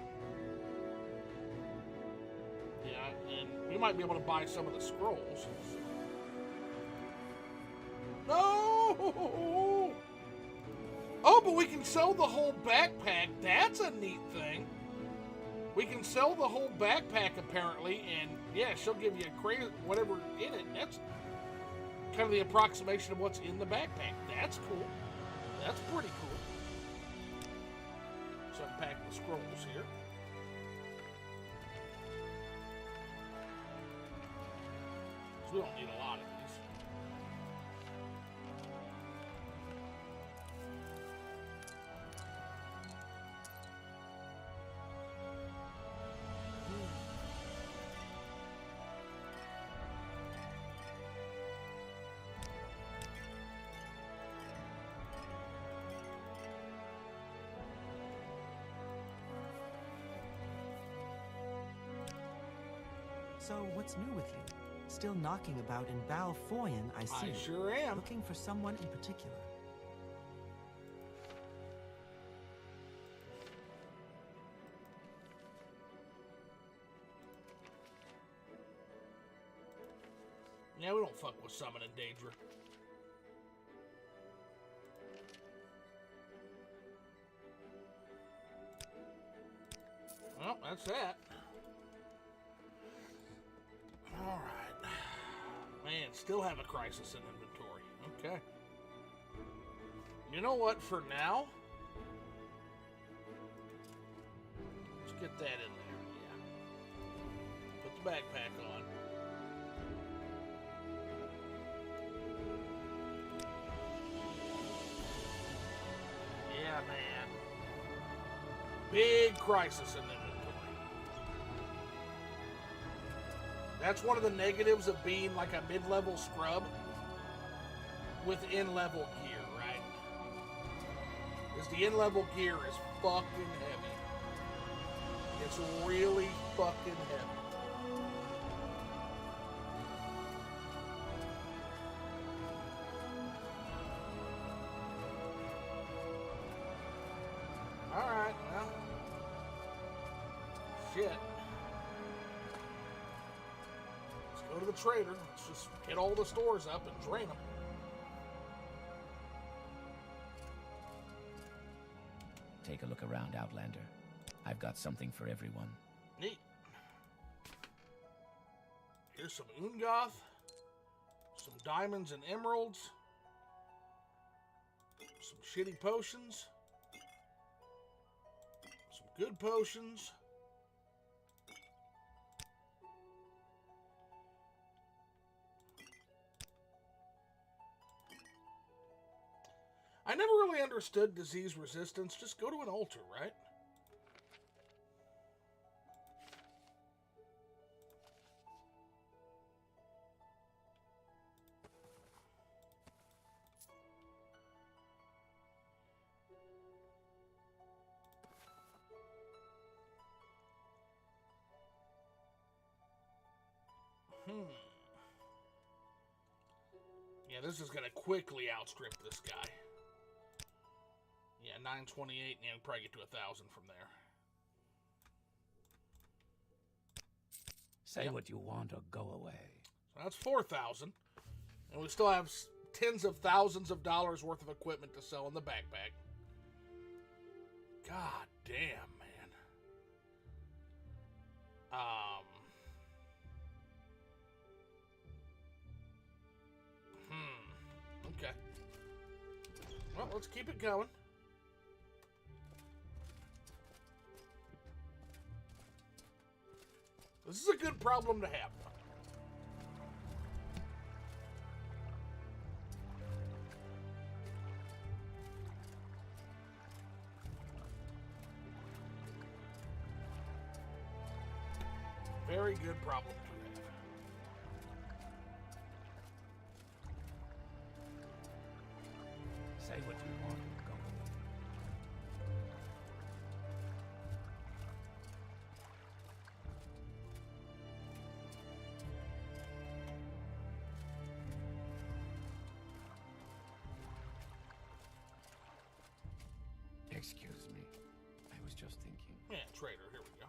Yeah, and we might be able to buy some of the scrolls. No! Oh, but we can sell the whole backpack. That's a neat thing. We can sell the whole backpack, apparently, and yeah, she'll give you a crazy whatever in it. That's kind of the approximation of what's in the backpack. That's cool. That's pretty cool. So I'm packing the scrolls here. So we don't need a lot of these. So, what's new with you? Still knocking about in Balfoyan, I see. I sure am. Looking for someone in particular. Yeah, we don't fuck with summoning Daedra. that's that. Alright. Man, still have a crisis in inventory. Okay. You know what, for now? Let's get that in there. Yeah. Put the backpack on. Yeah, man. Big crisis in inventory. That's one of the negatives of being like a mid-level scrub with in-level gear, right? Is the in-level gear is fucking heavy. It's really fucking heavy. Alright, well. Shit. Let's go to the trader. Let's just hit all the stores up and drain them. Take a look around, Outlander. I've got something for everyone. Neat. Here's some Ungoth, some diamonds and emeralds, some shitty potions, some good potions. I never really understood disease resistance. Just go to an altar, right? Yeah, this is going to quickly outstrip this guy. Yeah, 928, and yeah, we'll probably get to 1,000 from there. Say what you want or go away. So that's 4,000. And we still have tens of thousands of dollars worth of equipment to sell in the backpack. God damn, man. Okay. Well, let's keep it going. This is a good problem to have. Very good problem to have. Say what you want or go away. Excuse me. I was just thinking. Yeah, trader, here we go.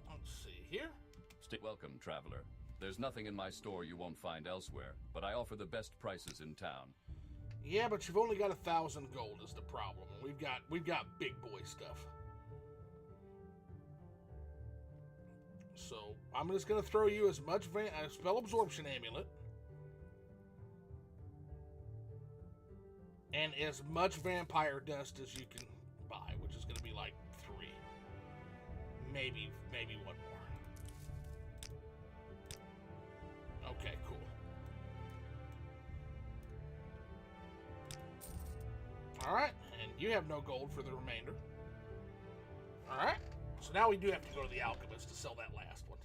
Let's see here. Welcome, traveler. There's nothing in my store you won't find elsewhere, but I offer the best prices in town. Yeah, but you've only got 1,000 gold is the problem. We've got big boy stuff. So I'm just gonna throw you as much spell absorption amulet and as much vampire dust as you can buy, which is gonna be like 3, maybe one more. Okay, cool. Alright, and you have no gold for the remainder. Alright, so now we do have to go to the alchemist to sell that last one.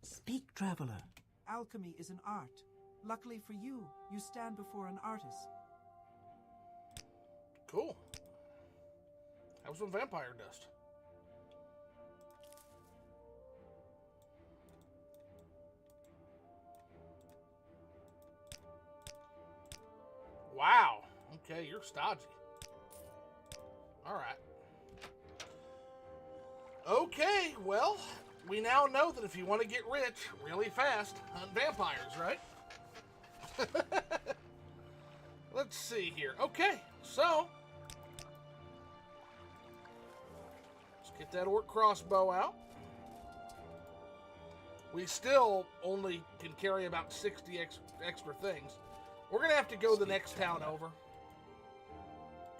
Speak, traveler. Alchemy is an art. Luckily for you, you stand before an artist. Cool. Have some vampire dust. Wow. Okay, you're stodgy. Alright. Okay, well, we now know that if you want to get rich really fast, hunt vampires, right? Let's see here. Okay, so let's get that orc crossbow out. We still only can carry about 60 extra things. We're going to have to go the next town over.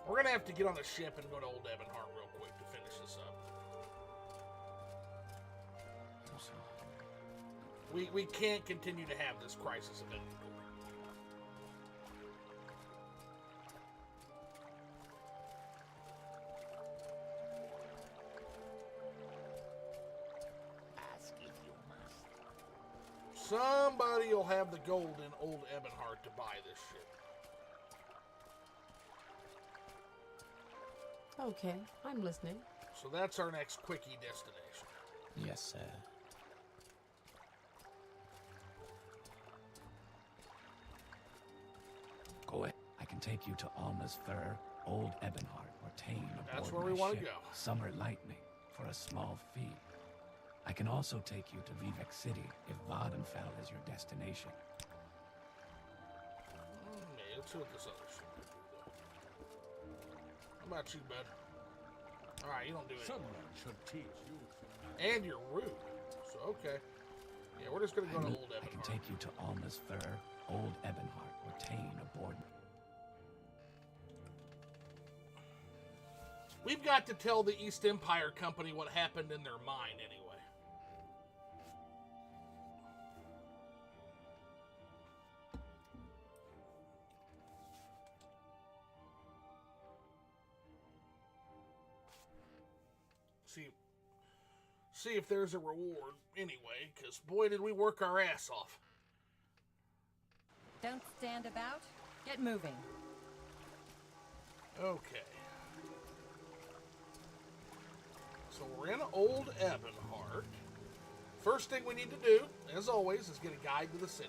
We're going to have to get on the ship and go to Old Ebonheart real quick to finish this up. We can't continue to have this crisis of inventory. Somebody will have the gold in Old Ebonheart to buy this shit. Okay, I'm listening. So that's our next quickie destination. Yes, sir. Go ahead. I can take you to Alma's Fur, Old Ebonheart, or Tane aboard That's where we my want to ship, go. Summer Lightning, for a small fee. I can also take you to Vivek City if Vattenfall is your destination. Let's see what this other shit can do, though. How about you, bud? Alright, you don't do it. Someone should teach you. And you're rude. So, okay. Yeah, we're just going to go to Old I can Ebonheart. take you to Alma's Fur, Old Ebonheart, or Tane aboard. We've got to tell the East Empire Company what happened in their mine, anyway. See if there's a reward anyway, because boy did we work our ass off. Don't stand about. Get moving. Okay. So we're in Old Ebonheart. First thing we need to do, as always, is get a guide to the city.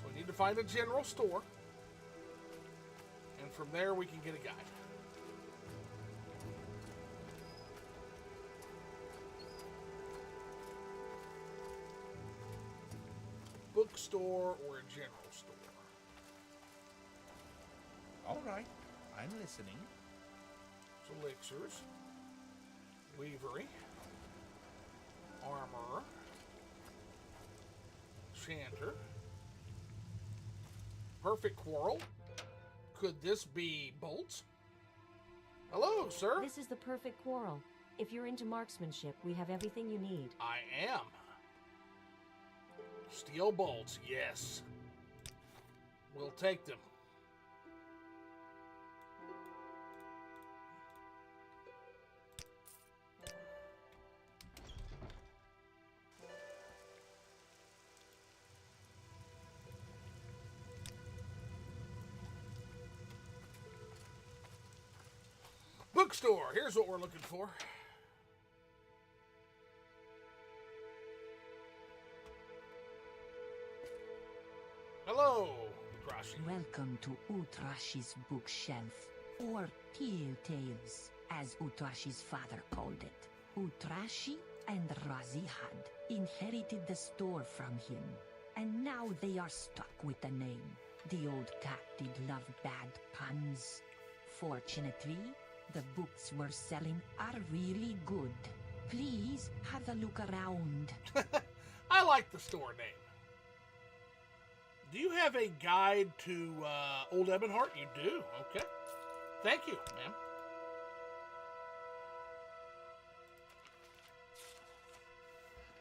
So we need to find a general store. And from there we can get a guide. Bookstore or a general store? All right, I'm listening. Elixirs, weavery, armor, chanter, perfect quarrel. Could this be bolts? Hello, sir. This is the perfect quarrel. If you're into marksmanship, we have everything you need. I am. Steel bolts, yes. We'll take them. Bookstore, here's what we're looking for. Hello, Utrashi. Welcome to Utrashi's bookshelf, or Teel Tales, as Utrashi's father called it. Utrashi and Razihad inherited the store from him, and now they are stuck with the name. The old cat did love bad puns. Fortunately, the books we're selling are really good. Please have a look around. I like the store name. Do you have a guide to Old Ebonheart? You do. Okay. Thank you, ma'am.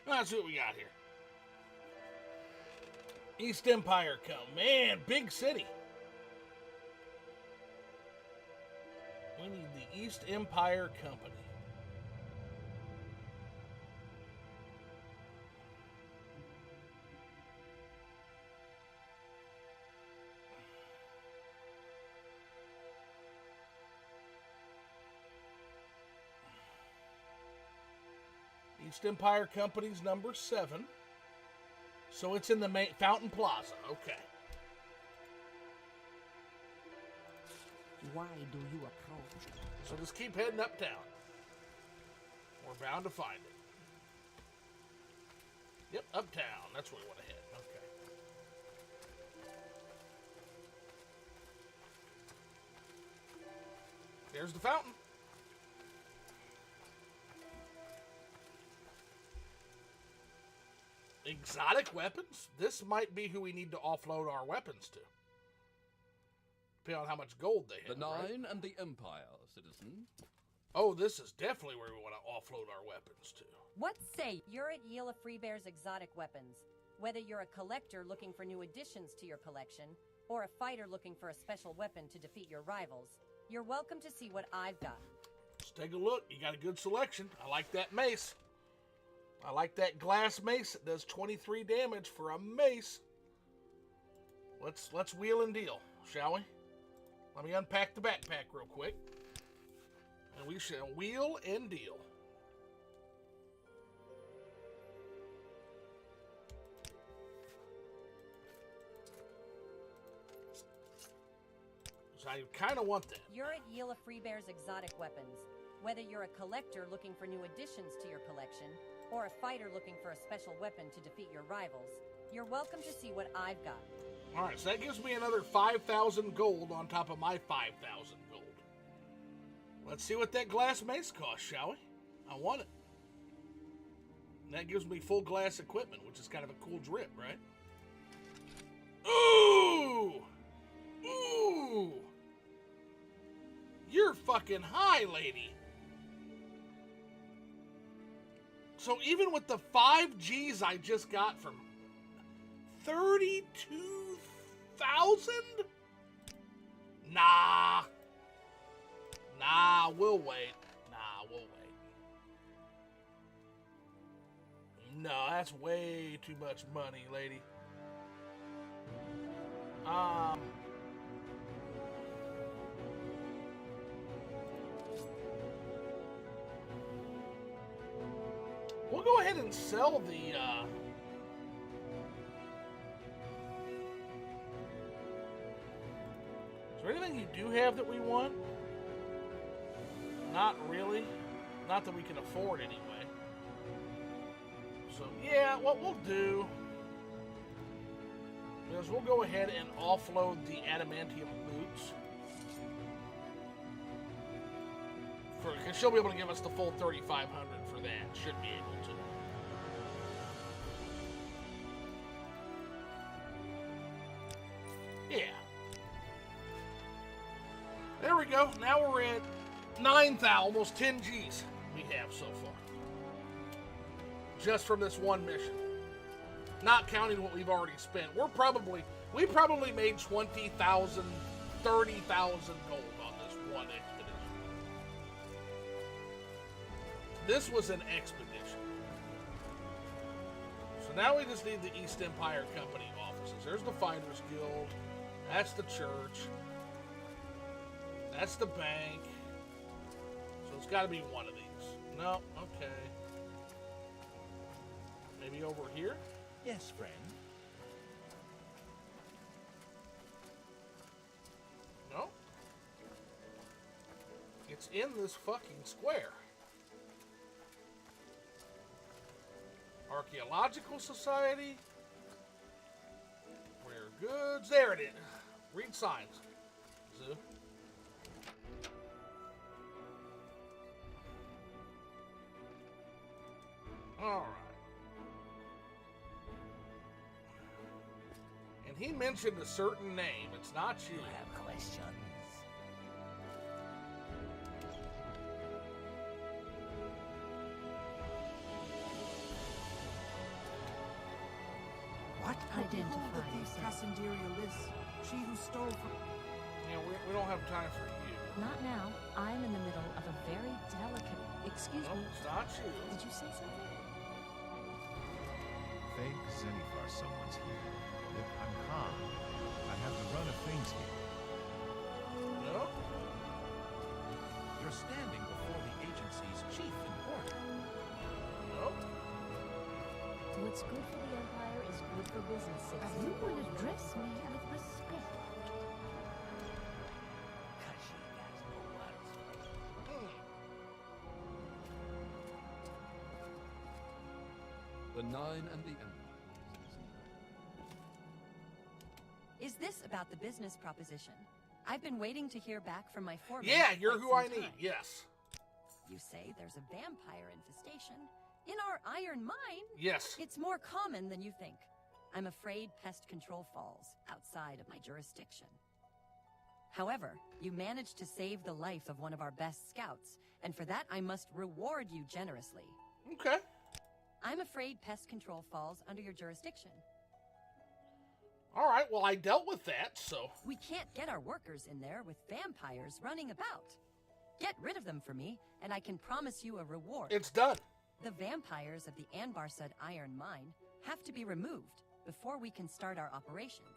Let's see what we got here. East Empire come. Man, big city. We need the East Empire Company. East Empire Company's number 7. So it's in the main Fountain Plaza. Okay. Why do you approach? So just keep heading uptown. We're bound to find it. Yep, uptown. That's where we want to head. Okay. There's the fountain. Exotic weapons? This might be who we need to offload our weapons to. Depending on how much gold they have. The Nine right? and the Empire, citizen. Oh, this is definitely where we want to offload our weapons to. What say? You're at Yield of Freebear's exotic weapons. Whether you're a collector looking for new additions to your collection, or a fighter looking for a special weapon to defeat your rivals, you're welcome to see what I've got. Let's take a look. You got a good selection. I like that mace. I like that glass mace. It does 23 damage for a mace. Let's wheel and deal, shall we? Let me unpack the backpack real quick. And we shall wheel and deal. So I kind of want that. You're at Yield of Freebear's exotic weapons. Whether you're a collector looking for new additions to your collection, or a fighter looking for a special weapon to defeat your rivals, you're welcome to see what I've got. Alright, so that gives me another 5,000 gold on top of my 5,000 gold. Let's see what that glass mace costs, shall we? I want it. And that gives me full glass equipment, which is kind of a cool drip, right? Ooh! Ooh! You're fucking high, lady. So even with the 5 Gs I just got from 32,000? Nah. Nah, we'll wait. Nah, we'll wait. No, that's way too much money, lady. We'll go ahead and sell the, Is there anything you do have that we want? Not really. Not that we can afford anyway. So, yeah, what we'll do is we'll go ahead and offload the adamantium boots. Because she'll be able to give us the full 3,500 for that. Should be able to. Yeah. There we go. Now we're at 9,000, almost 10 Gs we have so far. Just from this one mission. Not counting what we've already spent. We probably made 20,000, 30,000 gold on this one expedition. This was an expedition. So now we just need the East Empire Company offices. There's the Fighters Guild. That's the church. That's the bank. So it's got to be one of these. No, okay. Maybe over here? Yes, friend. No. It's in this fucking square. Archaeological Society. Rare goods. There it is. Read signs. Zoo. Alright. And he mentioned a certain name. It's not you. You have questions? What? Identify The thief yourself. Cassanderia Liss, she who stole from... Yeah, we don't have time for you. Not now. I'm in the middle of a very delicate... Excuse No, me. it's not you. Did you say something? Thank Zenithar someone's here. Look, I'm Khan. I have the run of things here. No? You're standing before the agency's chief importer. No? What's good for the Empire is good for business, citizen. You will address me with respect. The Nine and the Empire. Is this about the business proposition? I've been waiting to hear back from my foreman. Yeah, for you're quite who some I need. time. Yes. You say there's a vampire infestation in our iron mine? Yes. It's more common than you think. I'm afraid pest control falls outside of my jurisdiction. However, you managed to save the life of one of our best scouts, and for that I must reward you generously. Okay. I'm afraid pest control falls under your jurisdiction. All right, well, I dealt with that, so... We can't get our workers in there with vampires running about. Get rid of them for me, and I can promise you a reward. It's done. The vampires of the Anbarsud iron mine have to be removed before we can start our operations.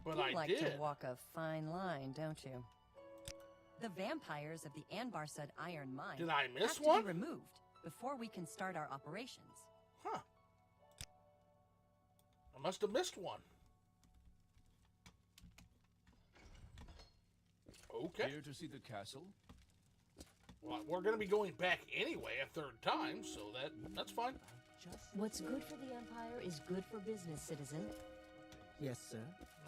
But You I like did. to walk a fine line, don't you? The vampires of the Anbarsud iron mine Did I miss have one? to be removed before we can start our operations. Huh. I must have missed one. Okay. Here to see the castle? Well, we're going to be going back anyway a third time, so that's fine. What's good for the Empire is good for business, citizen. Yes, sir.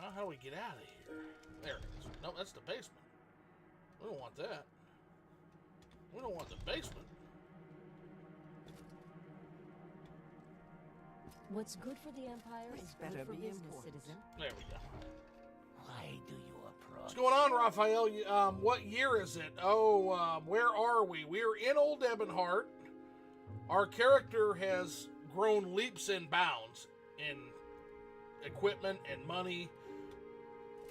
Now, how do we get out of here? There it is. No, that's the basement. We don't want that. We don't want the basement. What's good for the Empire is good better for be business, important. citizen. There we go. Why do you approach? What's going on, Raphael? What year is it? Oh, where are we? We're in Old Ebonheart. Our character has grown leaps and bounds in equipment and money.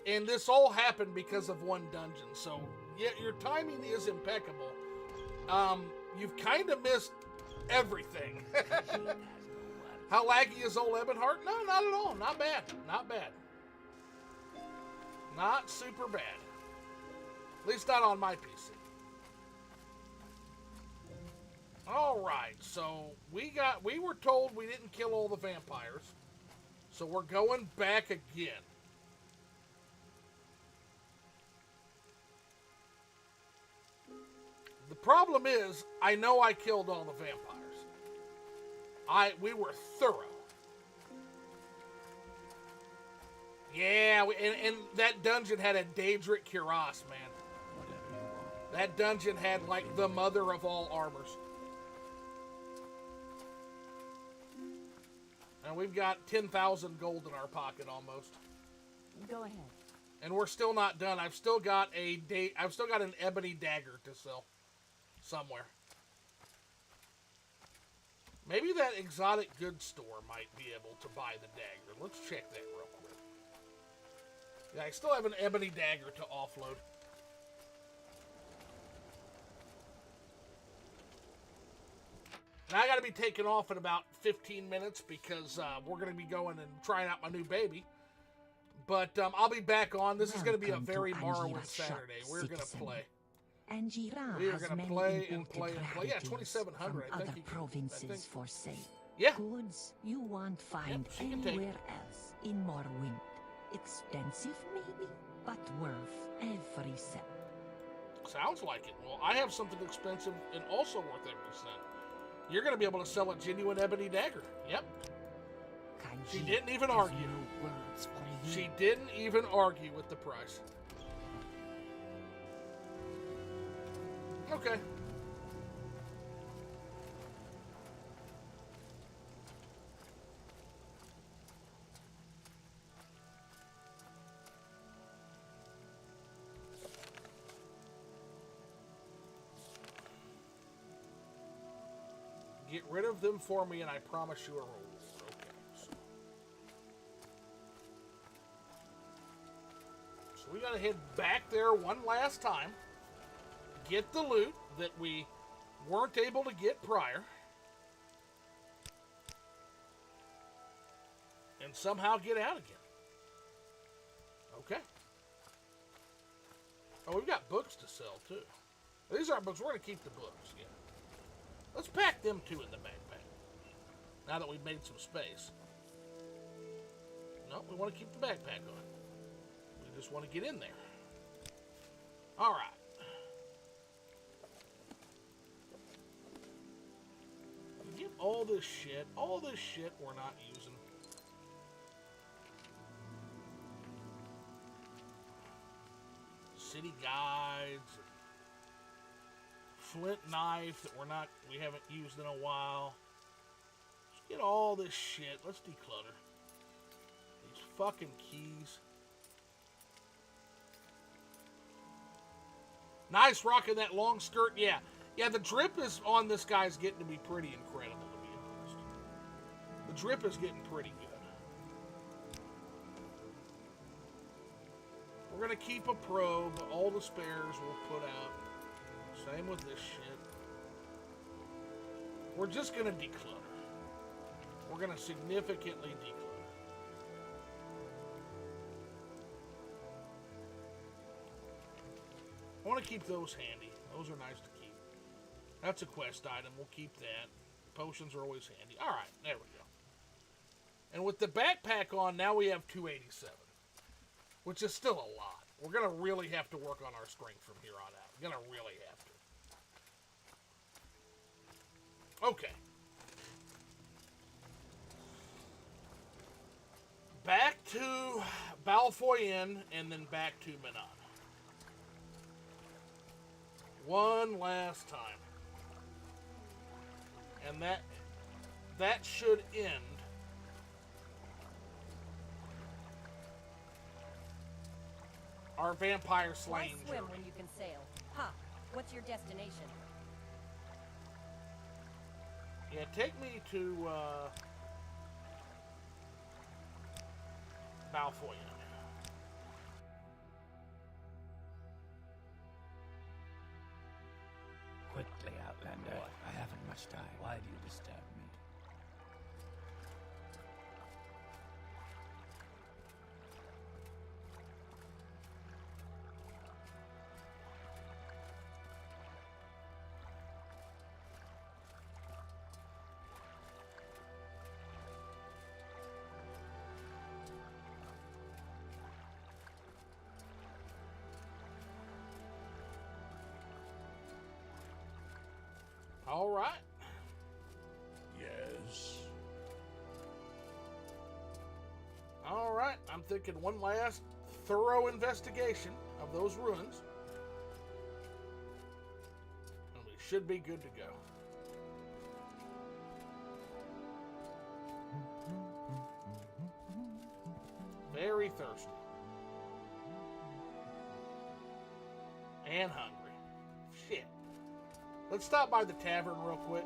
And this all happened because of one dungeon. So, yeah, your timing is impeccable. You've kind of missed everything. How laggy is Old Ebonheart? No, not at all. Not bad. Not bad. Not super bad. At least not on my PC. Alright, so we were told we didn't kill all the vampires. So we're going back again. The problem is, I know I killed all the vampires. We were thorough. Yeah, and that dungeon had a Daedric Cuirass, man. Whatever you want. That dungeon had, like, the mother of all armors. And we've got 10,000 gold in our pocket almost. Go ahead. And we're still not done. I've still got an ebony dagger to sell somewhere. Maybe that exotic goods store might be able to buy the dagger. Let's check that real quick. Yeah, I still have an ebony dagger to offload. Now I got to be taken off in about 15 minutes because we're going to be going and trying out my new baby. But I'll be back on. This is going to be a very Morrowind Saturday. We're going to play. Angira We are has gonna many play and imported play and play. Yeah, rarities 2,700. from I think other you can- provinces for sale. Yeah. Goods you won't find she can take anywhere else in Morrowind. Expensive maybe, but worth every cent. Sounds like it. Well, I have something expensive and also worth every cent. You're going to be able to sell a genuine ebony dagger. Yep. She Kanji didn't even has argue. no words for you. She didn't even argue with the price. Okay. Get rid of them for me and I promise you a reward. Okay. So we gotta head back there one last time. Get the loot that we weren't able to get prior. And somehow get out again. Okay. Oh, we've got books to sell too. These aren't books. We're going to keep the books. Yeah. Let's pack them two in the backpack. Now that we've made some space. No, we want to keep the backpack on. We just want to get in there. All right. Get all this shit we're not using. City guides, flint knife that we haven't used in a while. Let's get all this shit. Let's declutter these fucking keys. Nice rocking that long skirt. Yeah, the drip is on this guy's getting to be pretty incredible, to be honest. The drip is getting pretty good. We're going to keep a probe. All the spares we'll put out. Same with this shit. We're just going to declutter. We're going to significantly declutter. I want to keep those handy. Those are nice to keep. That's a quest item. We'll keep that. Potions are always handy. All right, there we go. And with the backpack on, now we have 287. Which is still a lot. We're going to really have to work on our strength from here on out. We're going to really have to. Okay. Back to Balfoyen and then back to Manon. One last time. And that should end our vampire slaying Why swim journey. when you can sail? Ha! What's your destination? Yeah, take me to Balfoyen. Quickly, Outlander. What? I haven't much time. Why do you disturb me? All right. Yes. All right. I'm thinking one last thorough investigation of those ruins. And we should be good to go. Very thirsty. And hungry. Shit. Let's stop by the tavern real quick.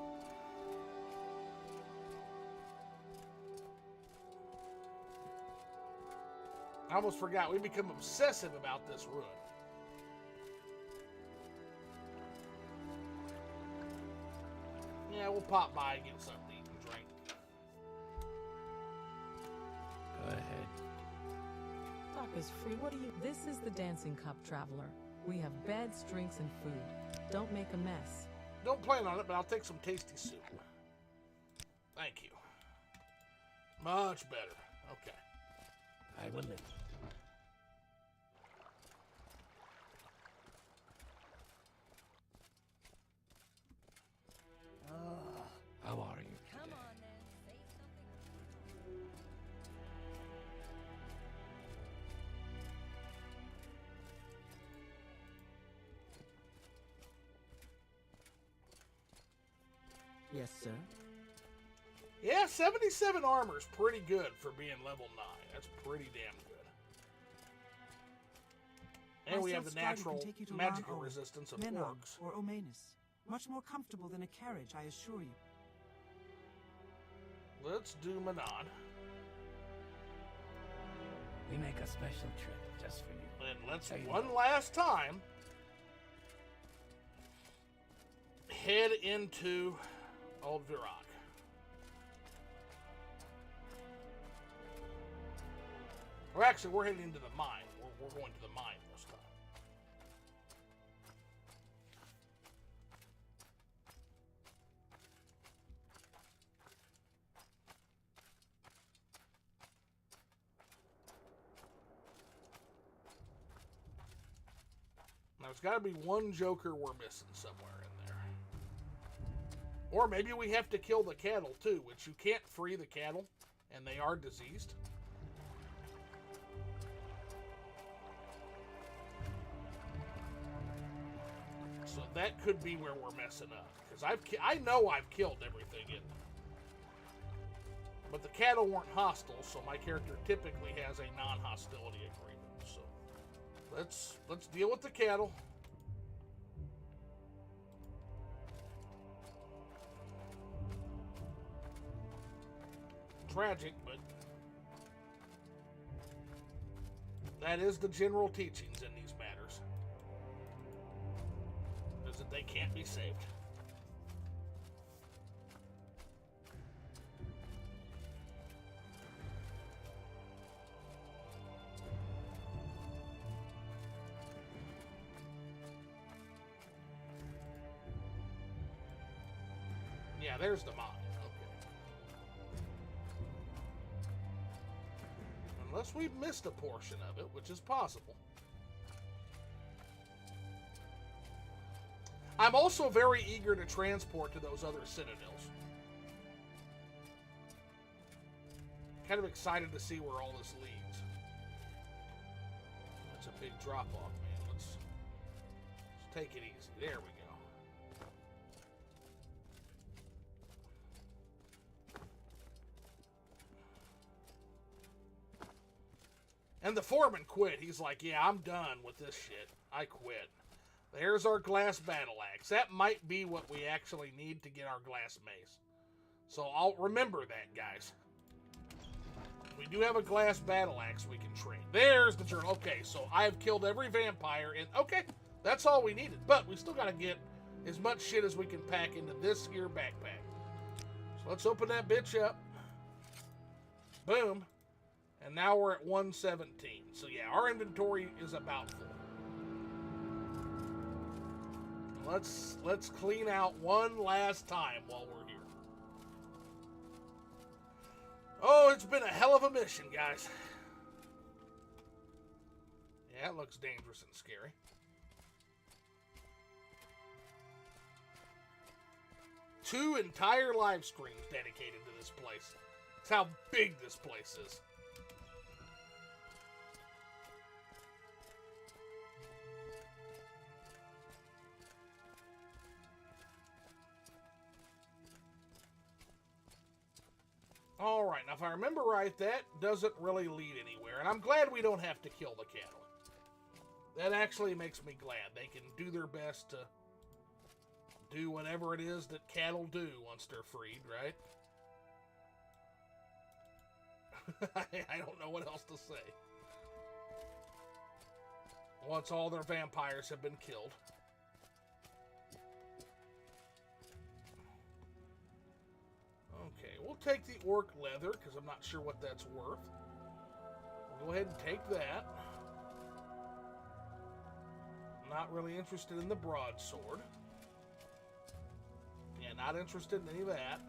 I almost forgot. We become obsessive about this ruin. Yeah, we'll pop by and get something to eat and drink. Go ahead. Talk is free. What do you... This is the Dancing Cup Traveler. We have beds, drinks, and food. Don't make a mess. Don't plan on it, but I'll take some tasty soup. Thank you. Much better. Okay. I will live. How are you Come today? on then, say something. Yes, sir. Yeah, 77 armor is pretty good for being level 9. That's pretty damn good. And we have the Myself Strider can natural take you to magical Lan-O, resistance of Menon, orcs. or Omanus. Much more comfortable than a carriage, I assure you. Let's do Manon. We make a special trip just for you. And let's There you one go. last time head into Old Virak. Well, actually, we're heading into the mine. We're going to the mine this time. Now, there's got to be one Joker we're missing somewhere in there. Or maybe we have to kill the cattle too, which you can't free the cattle, and they are diseased. So that could be where we're messing up, because I know I've killed everything in them. But the cattle weren't hostile, so my character typically has a non-hostility agreement. So let's deal with the cattle. Tragic, but that is the general teachings in these matters. Is that they can't be saved. Yeah, there's the mine. Unless we've missed a portion of it, which is possible. I'm also very eager to transport to those other Sentinels. Kind of excited to see where all this leads. That's a big drop off, man. Let's take it easy. There we go. And the foreman quit. He's like, yeah, I'm done with this shit. I quit. There's our glass battle axe. That might be what we actually need to get our glass mace. So I'll remember that, guys. We do have a glass battle axe we can trade. There's the journal. Okay, so I have killed every vampire. And okay, that's all we needed. But we still got to get as much shit as we can pack into this here backpack. So let's open that bitch up. Boom. And now we're at 117. So yeah, our inventory is about full. Let's clean out one last time while we're here. Oh, it's been a hell of a mission, guys. Yeah, it looks dangerous and scary. Two entire live streams dedicated to this place. That's how big this place is. Alright, now if I remember right, that doesn't really lead anywhere. And I'm glad we don't have to kill the cattle. That actually makes me glad. They can do their best to do whatever it is that cattle do once they're freed, right? I don't know what else to say. Once all their vampires have been killed. Okay, we'll take the orc leather, because I'm not sure what that's worth. We'll go ahead and take that. Not really interested in the broadsword. Yeah, not interested in any of that.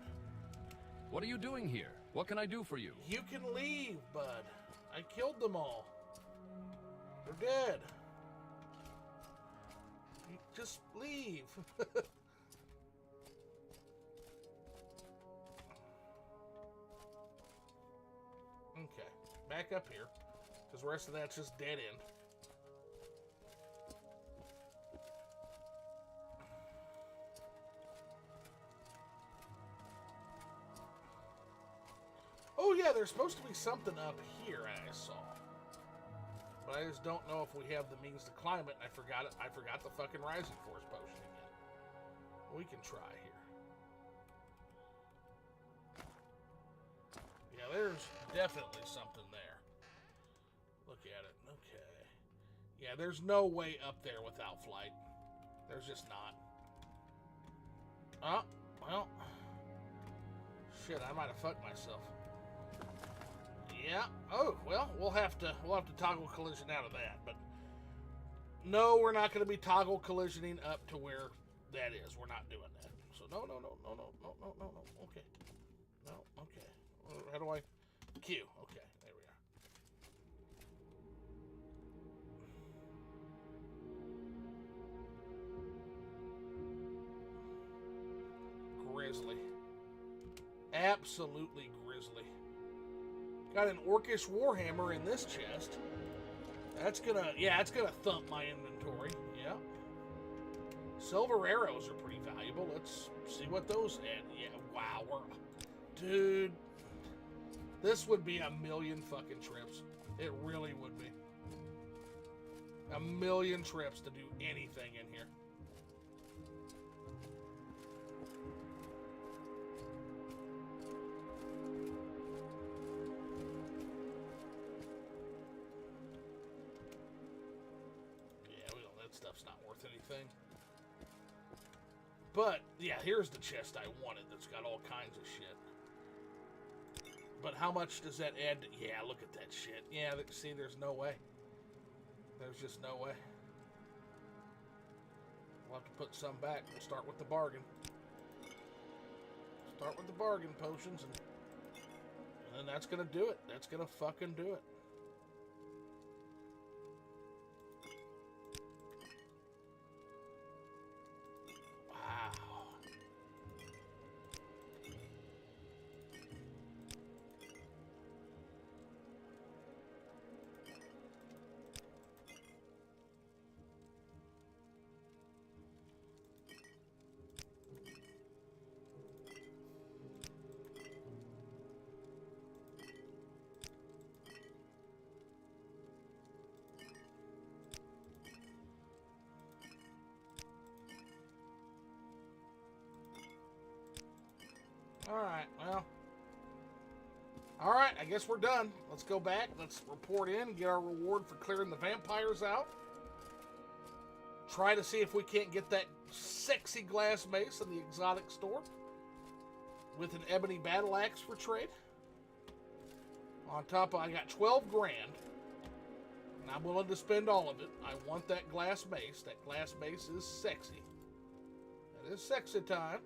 What are you doing here? What can I do for you? You can leave, bud. I killed them all. They're dead. You just leave. Okay, back up here, because the rest of that's just dead end. Oh yeah, there's supposed to be something up here I saw. But I just don't know if we have the means to climb it. I forgot it. I forgot the fucking Rising Force potion again. We can try here. Yeah, there's definitely something there. Look at it. Okay. Yeah, there's no way up there without flight. There's just not. Oh, well. Shit, I might have fucked myself. Yeah. Oh, well, we'll have to toggle collision out of that, but no, we're not going to be toggle collisioning up to where that is. We're not doing that. So no. Okay. No, okay. How do I Q? Okay, there we are. grisly. Absolutely grisly. Got an Orcish Warhammer in this chest. That's gonna, yeah, it's gonna thump my inventory. Yeah. Silver arrows are pretty valuable. Let's see what those add. Yeah, wow. Dude, this would be a million fucking trips. It really would be. A million trips to do anything in here. Stuff's not worth anything. But, yeah, here's the chest I wanted that's got all kinds of shit. But how much does that add to... Yeah, look at that shit. Yeah, see, there's no way. There's just no way. We'll have to put some back. We'll start with the bargain. Start with the bargain potions, and that's gonna do it. That's gonna fucking do it. Alright, well. Alright, I guess we're done. Let's go back. Let's report in, get our reward for clearing the vampires out. Try to see if we can't get that sexy glass mace in the exotic store with an ebony battle axe for trade. On top of, I got 12 grand, and I'm willing to spend all of it. I want that glass mace. That glass mace is sexy. That is sexy time.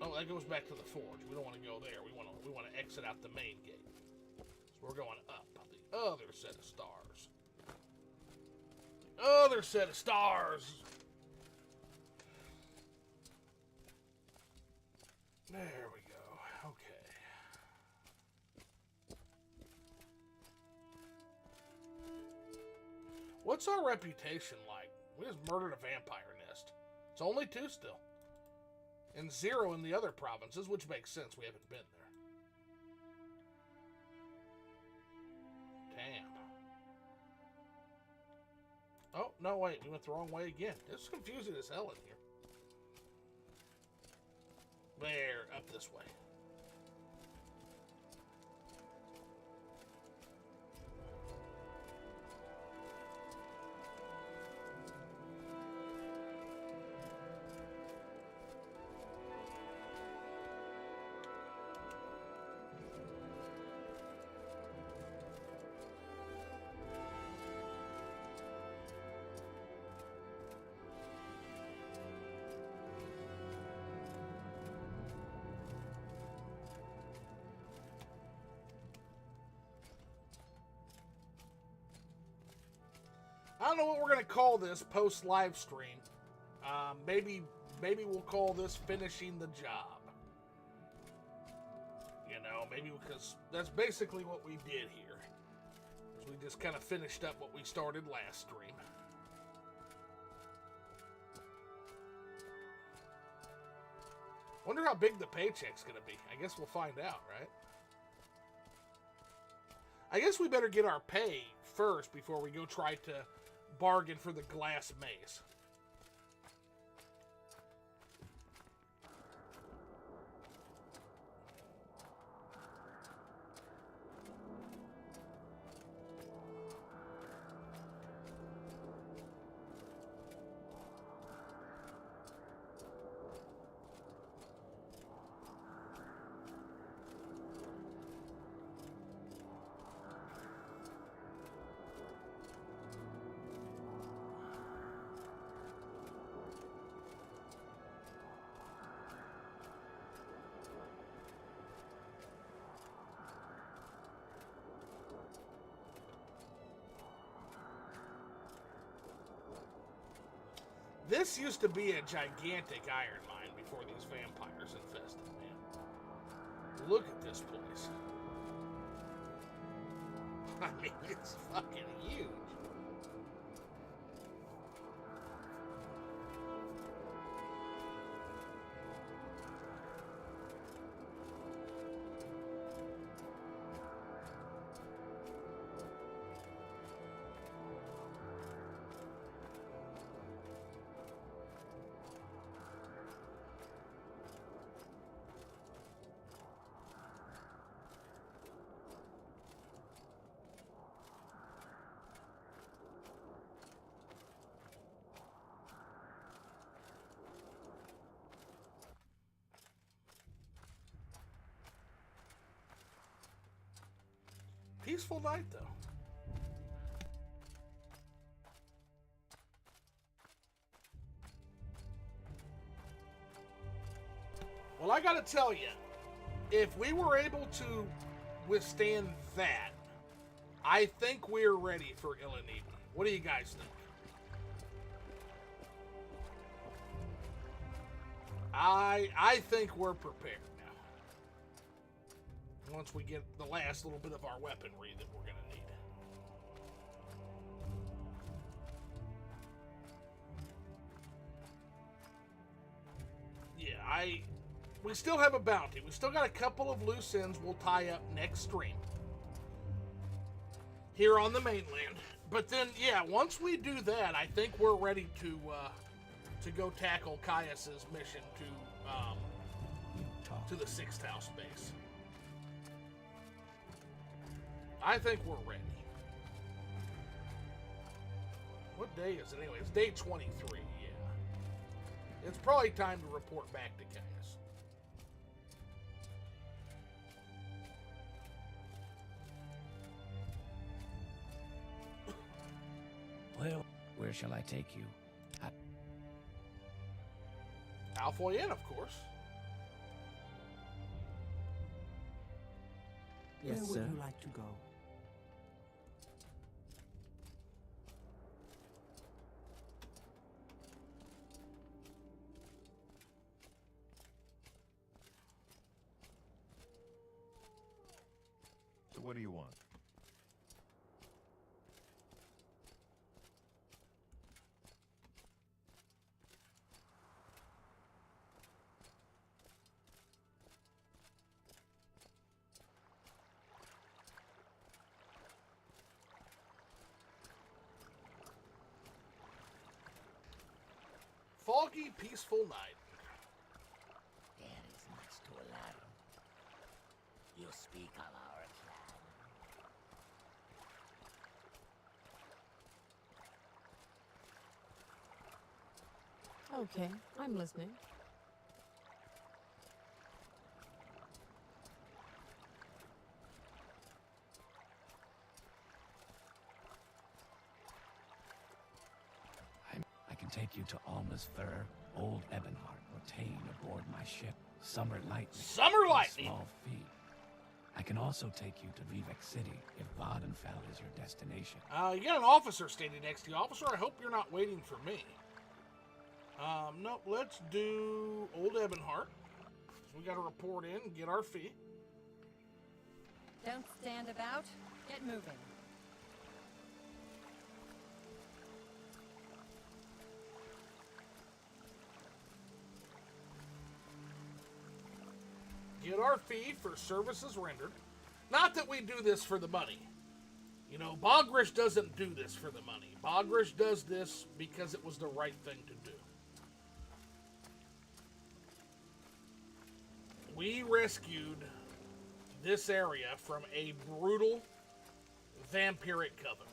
Oh, that goes back to the forge. We don't want to go there. We want to exit out the main gate. So we're going up the other set of stars. The other set of stars. There we go. Okay. What's our reputation like? We just murdered a vampire nest. It's only 2 still. And 0 in the other provinces, which makes sense. We haven't been there. Damn. Oh, no, wait. We went the wrong way again. This is confusing as hell in here. There, up this way. I don't know what we're going to call this post live stream. Maybe we'll call this finishing the job. You know, maybe because that's basically what we did here. We just kind of finished up what we started last stream. Wonder how big the paycheck's going to be. I guess we'll find out, right? I guess we better get our pay first before we go try to bargain for the glass mace. This used to be a gigantic iron mine before these vampires infested, man. Look at this place. I mean, it's fucking huge. Peaceful night, though. Well, I gotta tell you, if we were able to withstand that, I think we're ready for Illinibi. What do you guys think? I think we're prepared now. Once we get the last little bit of our weaponry that we're going to need. Yeah, we still have a bounty. We still got a couple of loose ends we'll tie up next stream. Here on the mainland. But then, yeah, once we do that, I think we're ready to go tackle Caius's mission to the Sixth House base. I think we're ready. What day is it anyway? It's day 23, yeah. It's probably time to report back to Caius. Well, where shall I take you? Alfoy Inn, of course. Yes, Where would you like to go? So what do you want? Foggy, peaceful night. There is much to learn. You speak of our clan. Okay, I'm listening. I can take you to Alma's Fur, Old Ebonheart, or Tane aboard my ship, Summer Lightning. Summer Lightning! Small fee. I can also take you to Vivek City if Voddenfell is your destination. You got an officer standing next to you. Officer, I hope you're not waiting for me. No, let's do Old Ebonheart. So we got to report in and get our fee. Don't stand about. Get moving. Get our fee for services rendered. Not that we do this for the money. You know, Bogrish doesn't do this for the money. Bogrish does this because it was the right thing to do. We rescued this area from a brutal vampiric coven.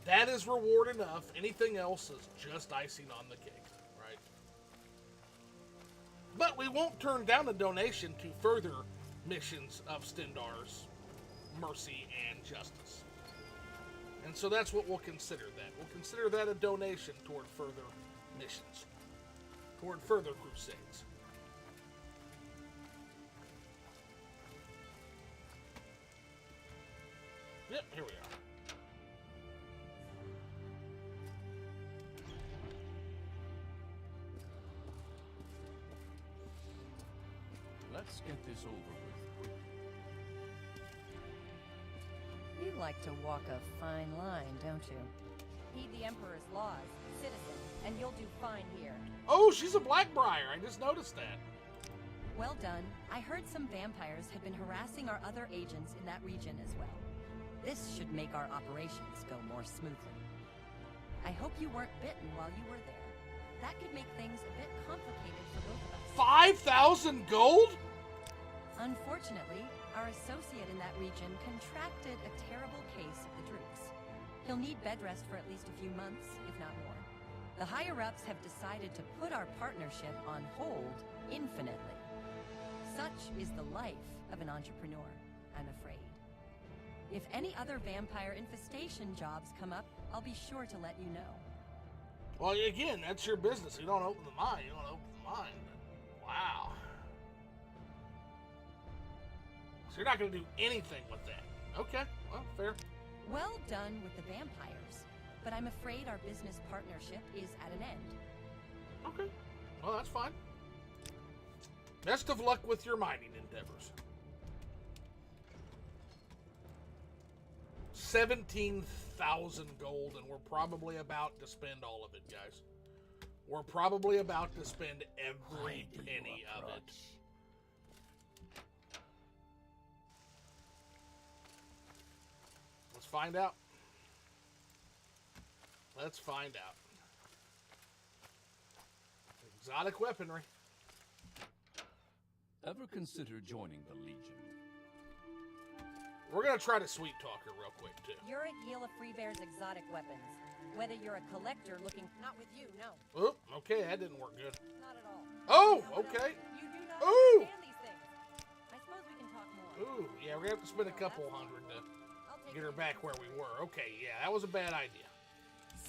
That is reward enough. Anything else is just icing on the cake, right? But we won't turn down a donation to further missions of Stendarr's mercy and justice. And so that's what we'll consider that. We'll consider that a donation toward further missions, toward further crusades. Yep, here we are. Let's get this over with. You like to walk a fine line, don't you? Heed the Emperor's laws, citizen, and you'll do fine here. Oh, she's a Blackbriar. I just noticed that. Well done. I heard some vampires had been harassing our other agents in that region as well. This should make our operations go more smoothly. I hope you weren't bitten while you were there. That could make things a bit complicated for both of us. 5,000 gold? Unfortunately, our associate in that region contracted a terrible case of the droops. He'll need bed rest for at least a few months, if not more. The higher-ups have decided to put our partnership on hold infinitely. Such is the life of an entrepreneur, I'm afraid. If any other vampire infestation jobs come up, I'll be sure to let you know. Well, again, that's your business. You don't open the mine. You don't open the mine. Wow. So you're not going to do anything with that. Okay, well, fair. Well done with the vampires, but I'm afraid our business partnership is at an end. Okay, well, that's fine. Best of luck with your mining endeavors. 17,000 gold, and we're probably about to spend all of it, guys. We're probably about to spend every penny of it. Let's find out. Let's find out. Exotic weaponry. Ever consider joining the Legion? We're gonna try to sweet talk her real quick, too. You're at Yield of Freebear's exotic weapons. Whether you're a collector looking... Not with you, no. Oh, okay, that didn't work good. Not at all. Oh, No, okay. You do not Ooh! understand these things. I suppose we can talk more. Ooh, yeah, we're gonna have to spend a couple hundred to get her back where we were. Okay, yeah, that was a bad idea.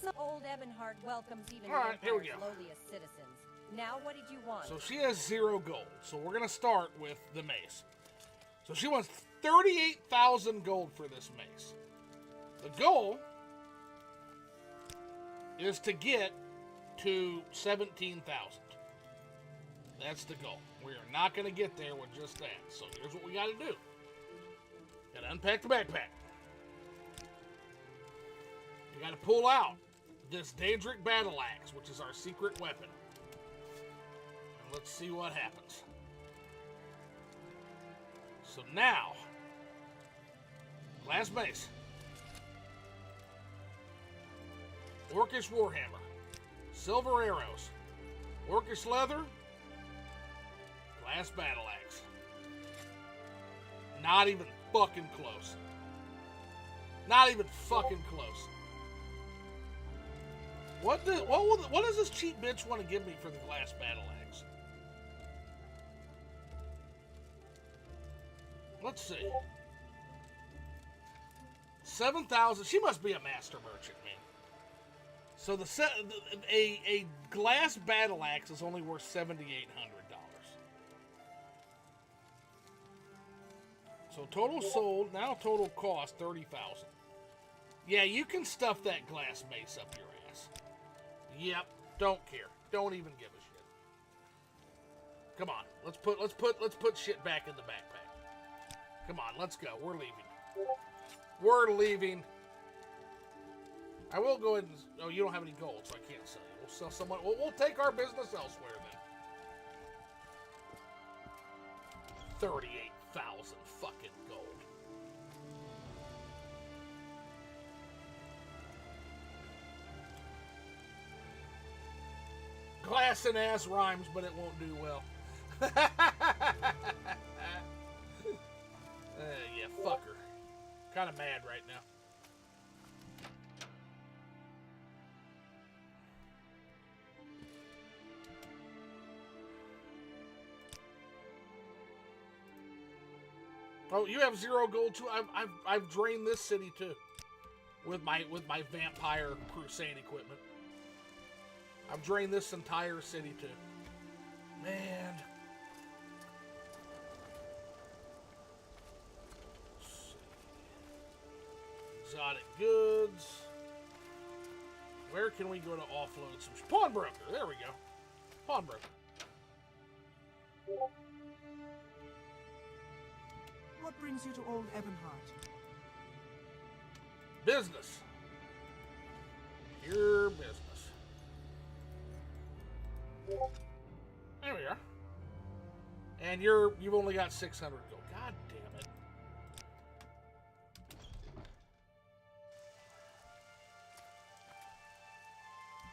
So old Ebonheart welcomes even All right, here we Empire's go. lowliest citizens. Now what did you want? So she has 0 gold. So we're gonna start with the mace. So she wants 38,000 gold for this mace. The goal is to get to 17,000. That's the goal. We are not going to get there with just that. So here's what we got to do. Got to unpack the backpack. You got to pull out this Daedric battle axe, which is our secret weapon. And let's see what happens. So now, glass mace, orcish warhammer, silver arrows, orcish leather, glass battle axe. Not even fucking close. Not even fucking close. What does this cheap bitch want to give me for the glass battle axe? Let's see. 7,000. She must be a master merchant, man. So a glass battle axe is only worth $7,800. So total sold, now total cost 30,000. Yeah, you can stuff that glass mace up your ass. Yep, don't care. Don't even give a shit. Come on, let's put shit back in the backpack. Come on, let's go. We're leaving. We're leaving. I will go ahead and... Oh, you don't have any gold, so I can't sell you. We'll sell someone... We'll take our business elsewhere, then. 38,000 fucking gold. Glass and ass rhymes, but it won't do well. Yeah, fuck her. Kind of mad right now. Oh, you have 0 gold too. I've drained this city too, with my vampire crusade equipment. I've drained this entire city too. Man. Exotic goods. Where can we go to offload some... Pawnbroker. There we go. Pawnbroker. What brings you to Old Ebonheart? Business. Your business. There we are. And you've only got 600 gold. God damn it.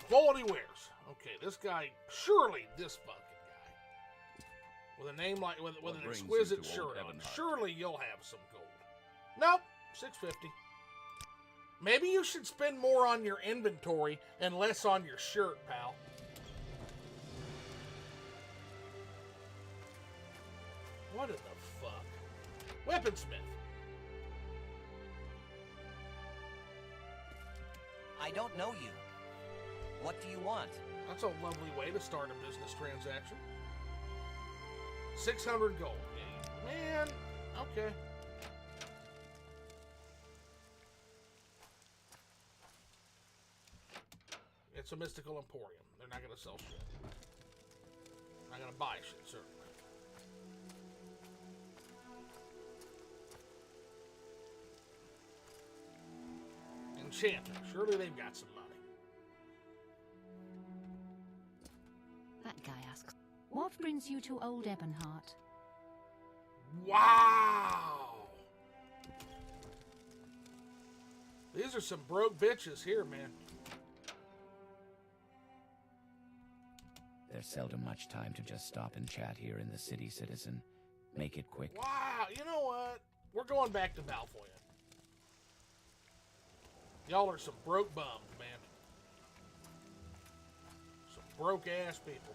Quality wares. Okay, this guy, surely this fucking guy. With a name like, with an exquisite shirt on. Surely you'll have some gold. Nope, 650. Maybe you should spend more on your inventory and less on your shirt, pal. What in the fuck? Weaponsmith. I don't know you. What do you want? That's a lovely way to start a business transaction. 600 gold. Man, okay. It's a mystical emporium. They're not going to sell shit. Not going to buy shit, certainly. Enchanter. Surely they've got some money. That guy asks, what brings you to Old Ebonheart? Wow! These are some broke bitches here, man. There's seldom much time to just stop and chat here in the city, citizen. Make it quick. Wow, you know what? We're going back to Valfoya. Y'all are some broke bums, man. Some broke-ass people.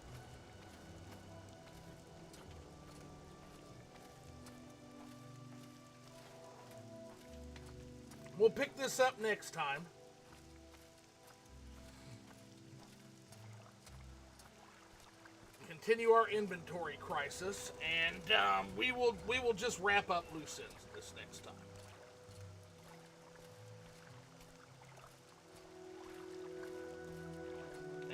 We'll pick this up next time. Continue our inventory crisis, and we will just wrap up loose ends this next time.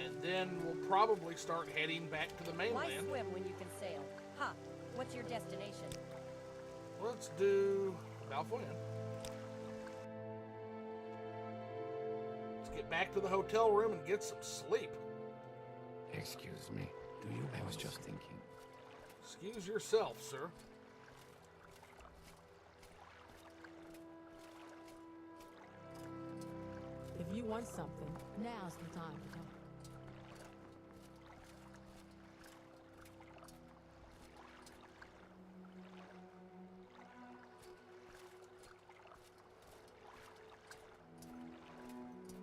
And then we'll probably start heading back to the mainland. Why swim when you can sail? Ha! What's your destination? Let's do Valfoyan. Let's get back to the hotel room and get some sleep. Excuse me. Do you? I was just thinking. Excuse yourself, sir. If you want something, now's the time to come.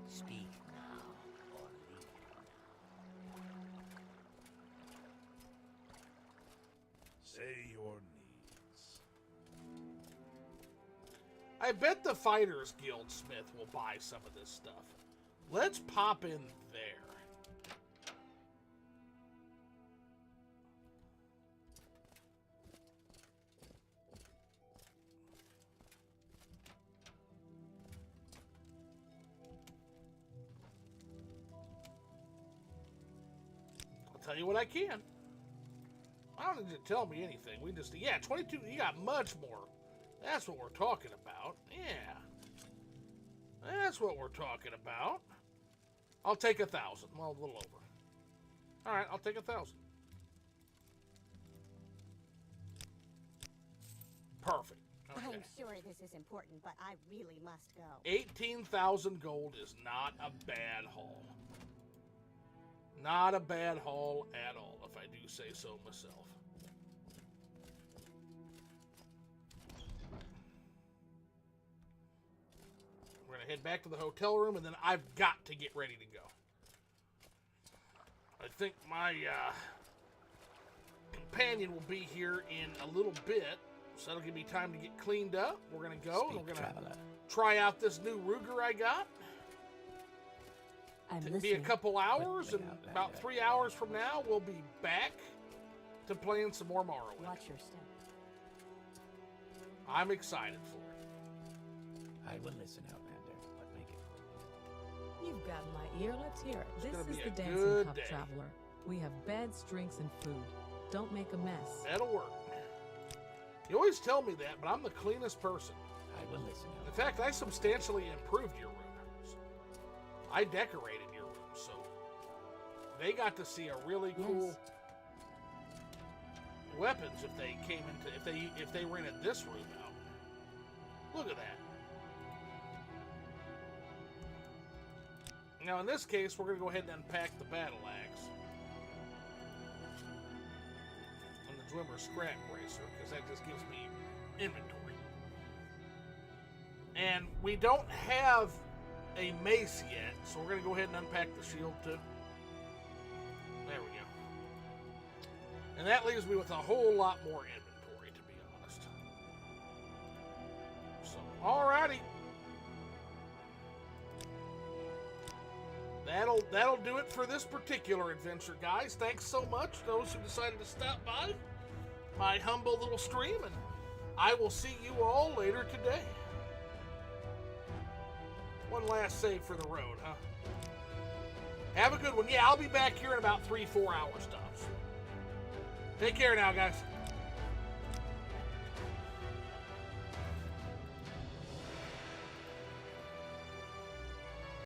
Speak now or leave now. Say your needs. I bet the Fighters Guild Smith will buy some of this stuff. Let's pop in there. I'll tell you what I can. I don't need you to tell me anything. We just, yeah, 22, you got much more. That's what we're talking about. Yeah. That's what we're talking about. I'll take 1,000. Well, a little over. All right, I'll take 1,000. Perfect. Okay. I'm sure this is important, but I really must go. 18,000 gold is not a bad haul. Not a bad haul at all, if I do say so myself. We're going to head back to the hotel room, and then I've got to get ready to go. I think my companion will be here in a little bit, so that'll give me time to get cleaned up. We're going to go, and we're going to try out this new Ruger I got. It'll be a couple hours, and about 3 hours from now, we'll be back to playing some more Morrowind. Watch your step. I'm excited for it. I will listen, Outlander, but make it. You've got my ear. Let's hear it. It's This gonna is be the a Dancing good Cup day. Traveler. We have beds, drinks, and food. Don't make a mess. That'll work. You always tell me that, but I'm the cleanest person. I will listen. In fact, I substantially improved your rooms. I decorated your rooms, so they got to see a really cool weapons if they came into if they rented this room out. Look at that. Now in this case, we're going to go ahead and unpack the battle axe and the Dwemer scrap bracer because that just gives me inventory. And we don't have a mace yet, so we're going to go ahead and unpack the shield too. There we go. And that leaves me with a whole lot more inventory, to be honest. So, alrighty. That'll do it for this particular adventure, guys. Thanks so much to those who decided to stop by my humble little stream, and I will see you all later today. One last save for the road, huh? Have a good one. Yeah, I'll be back here in about 3-4 hours, tops. Take care now, guys.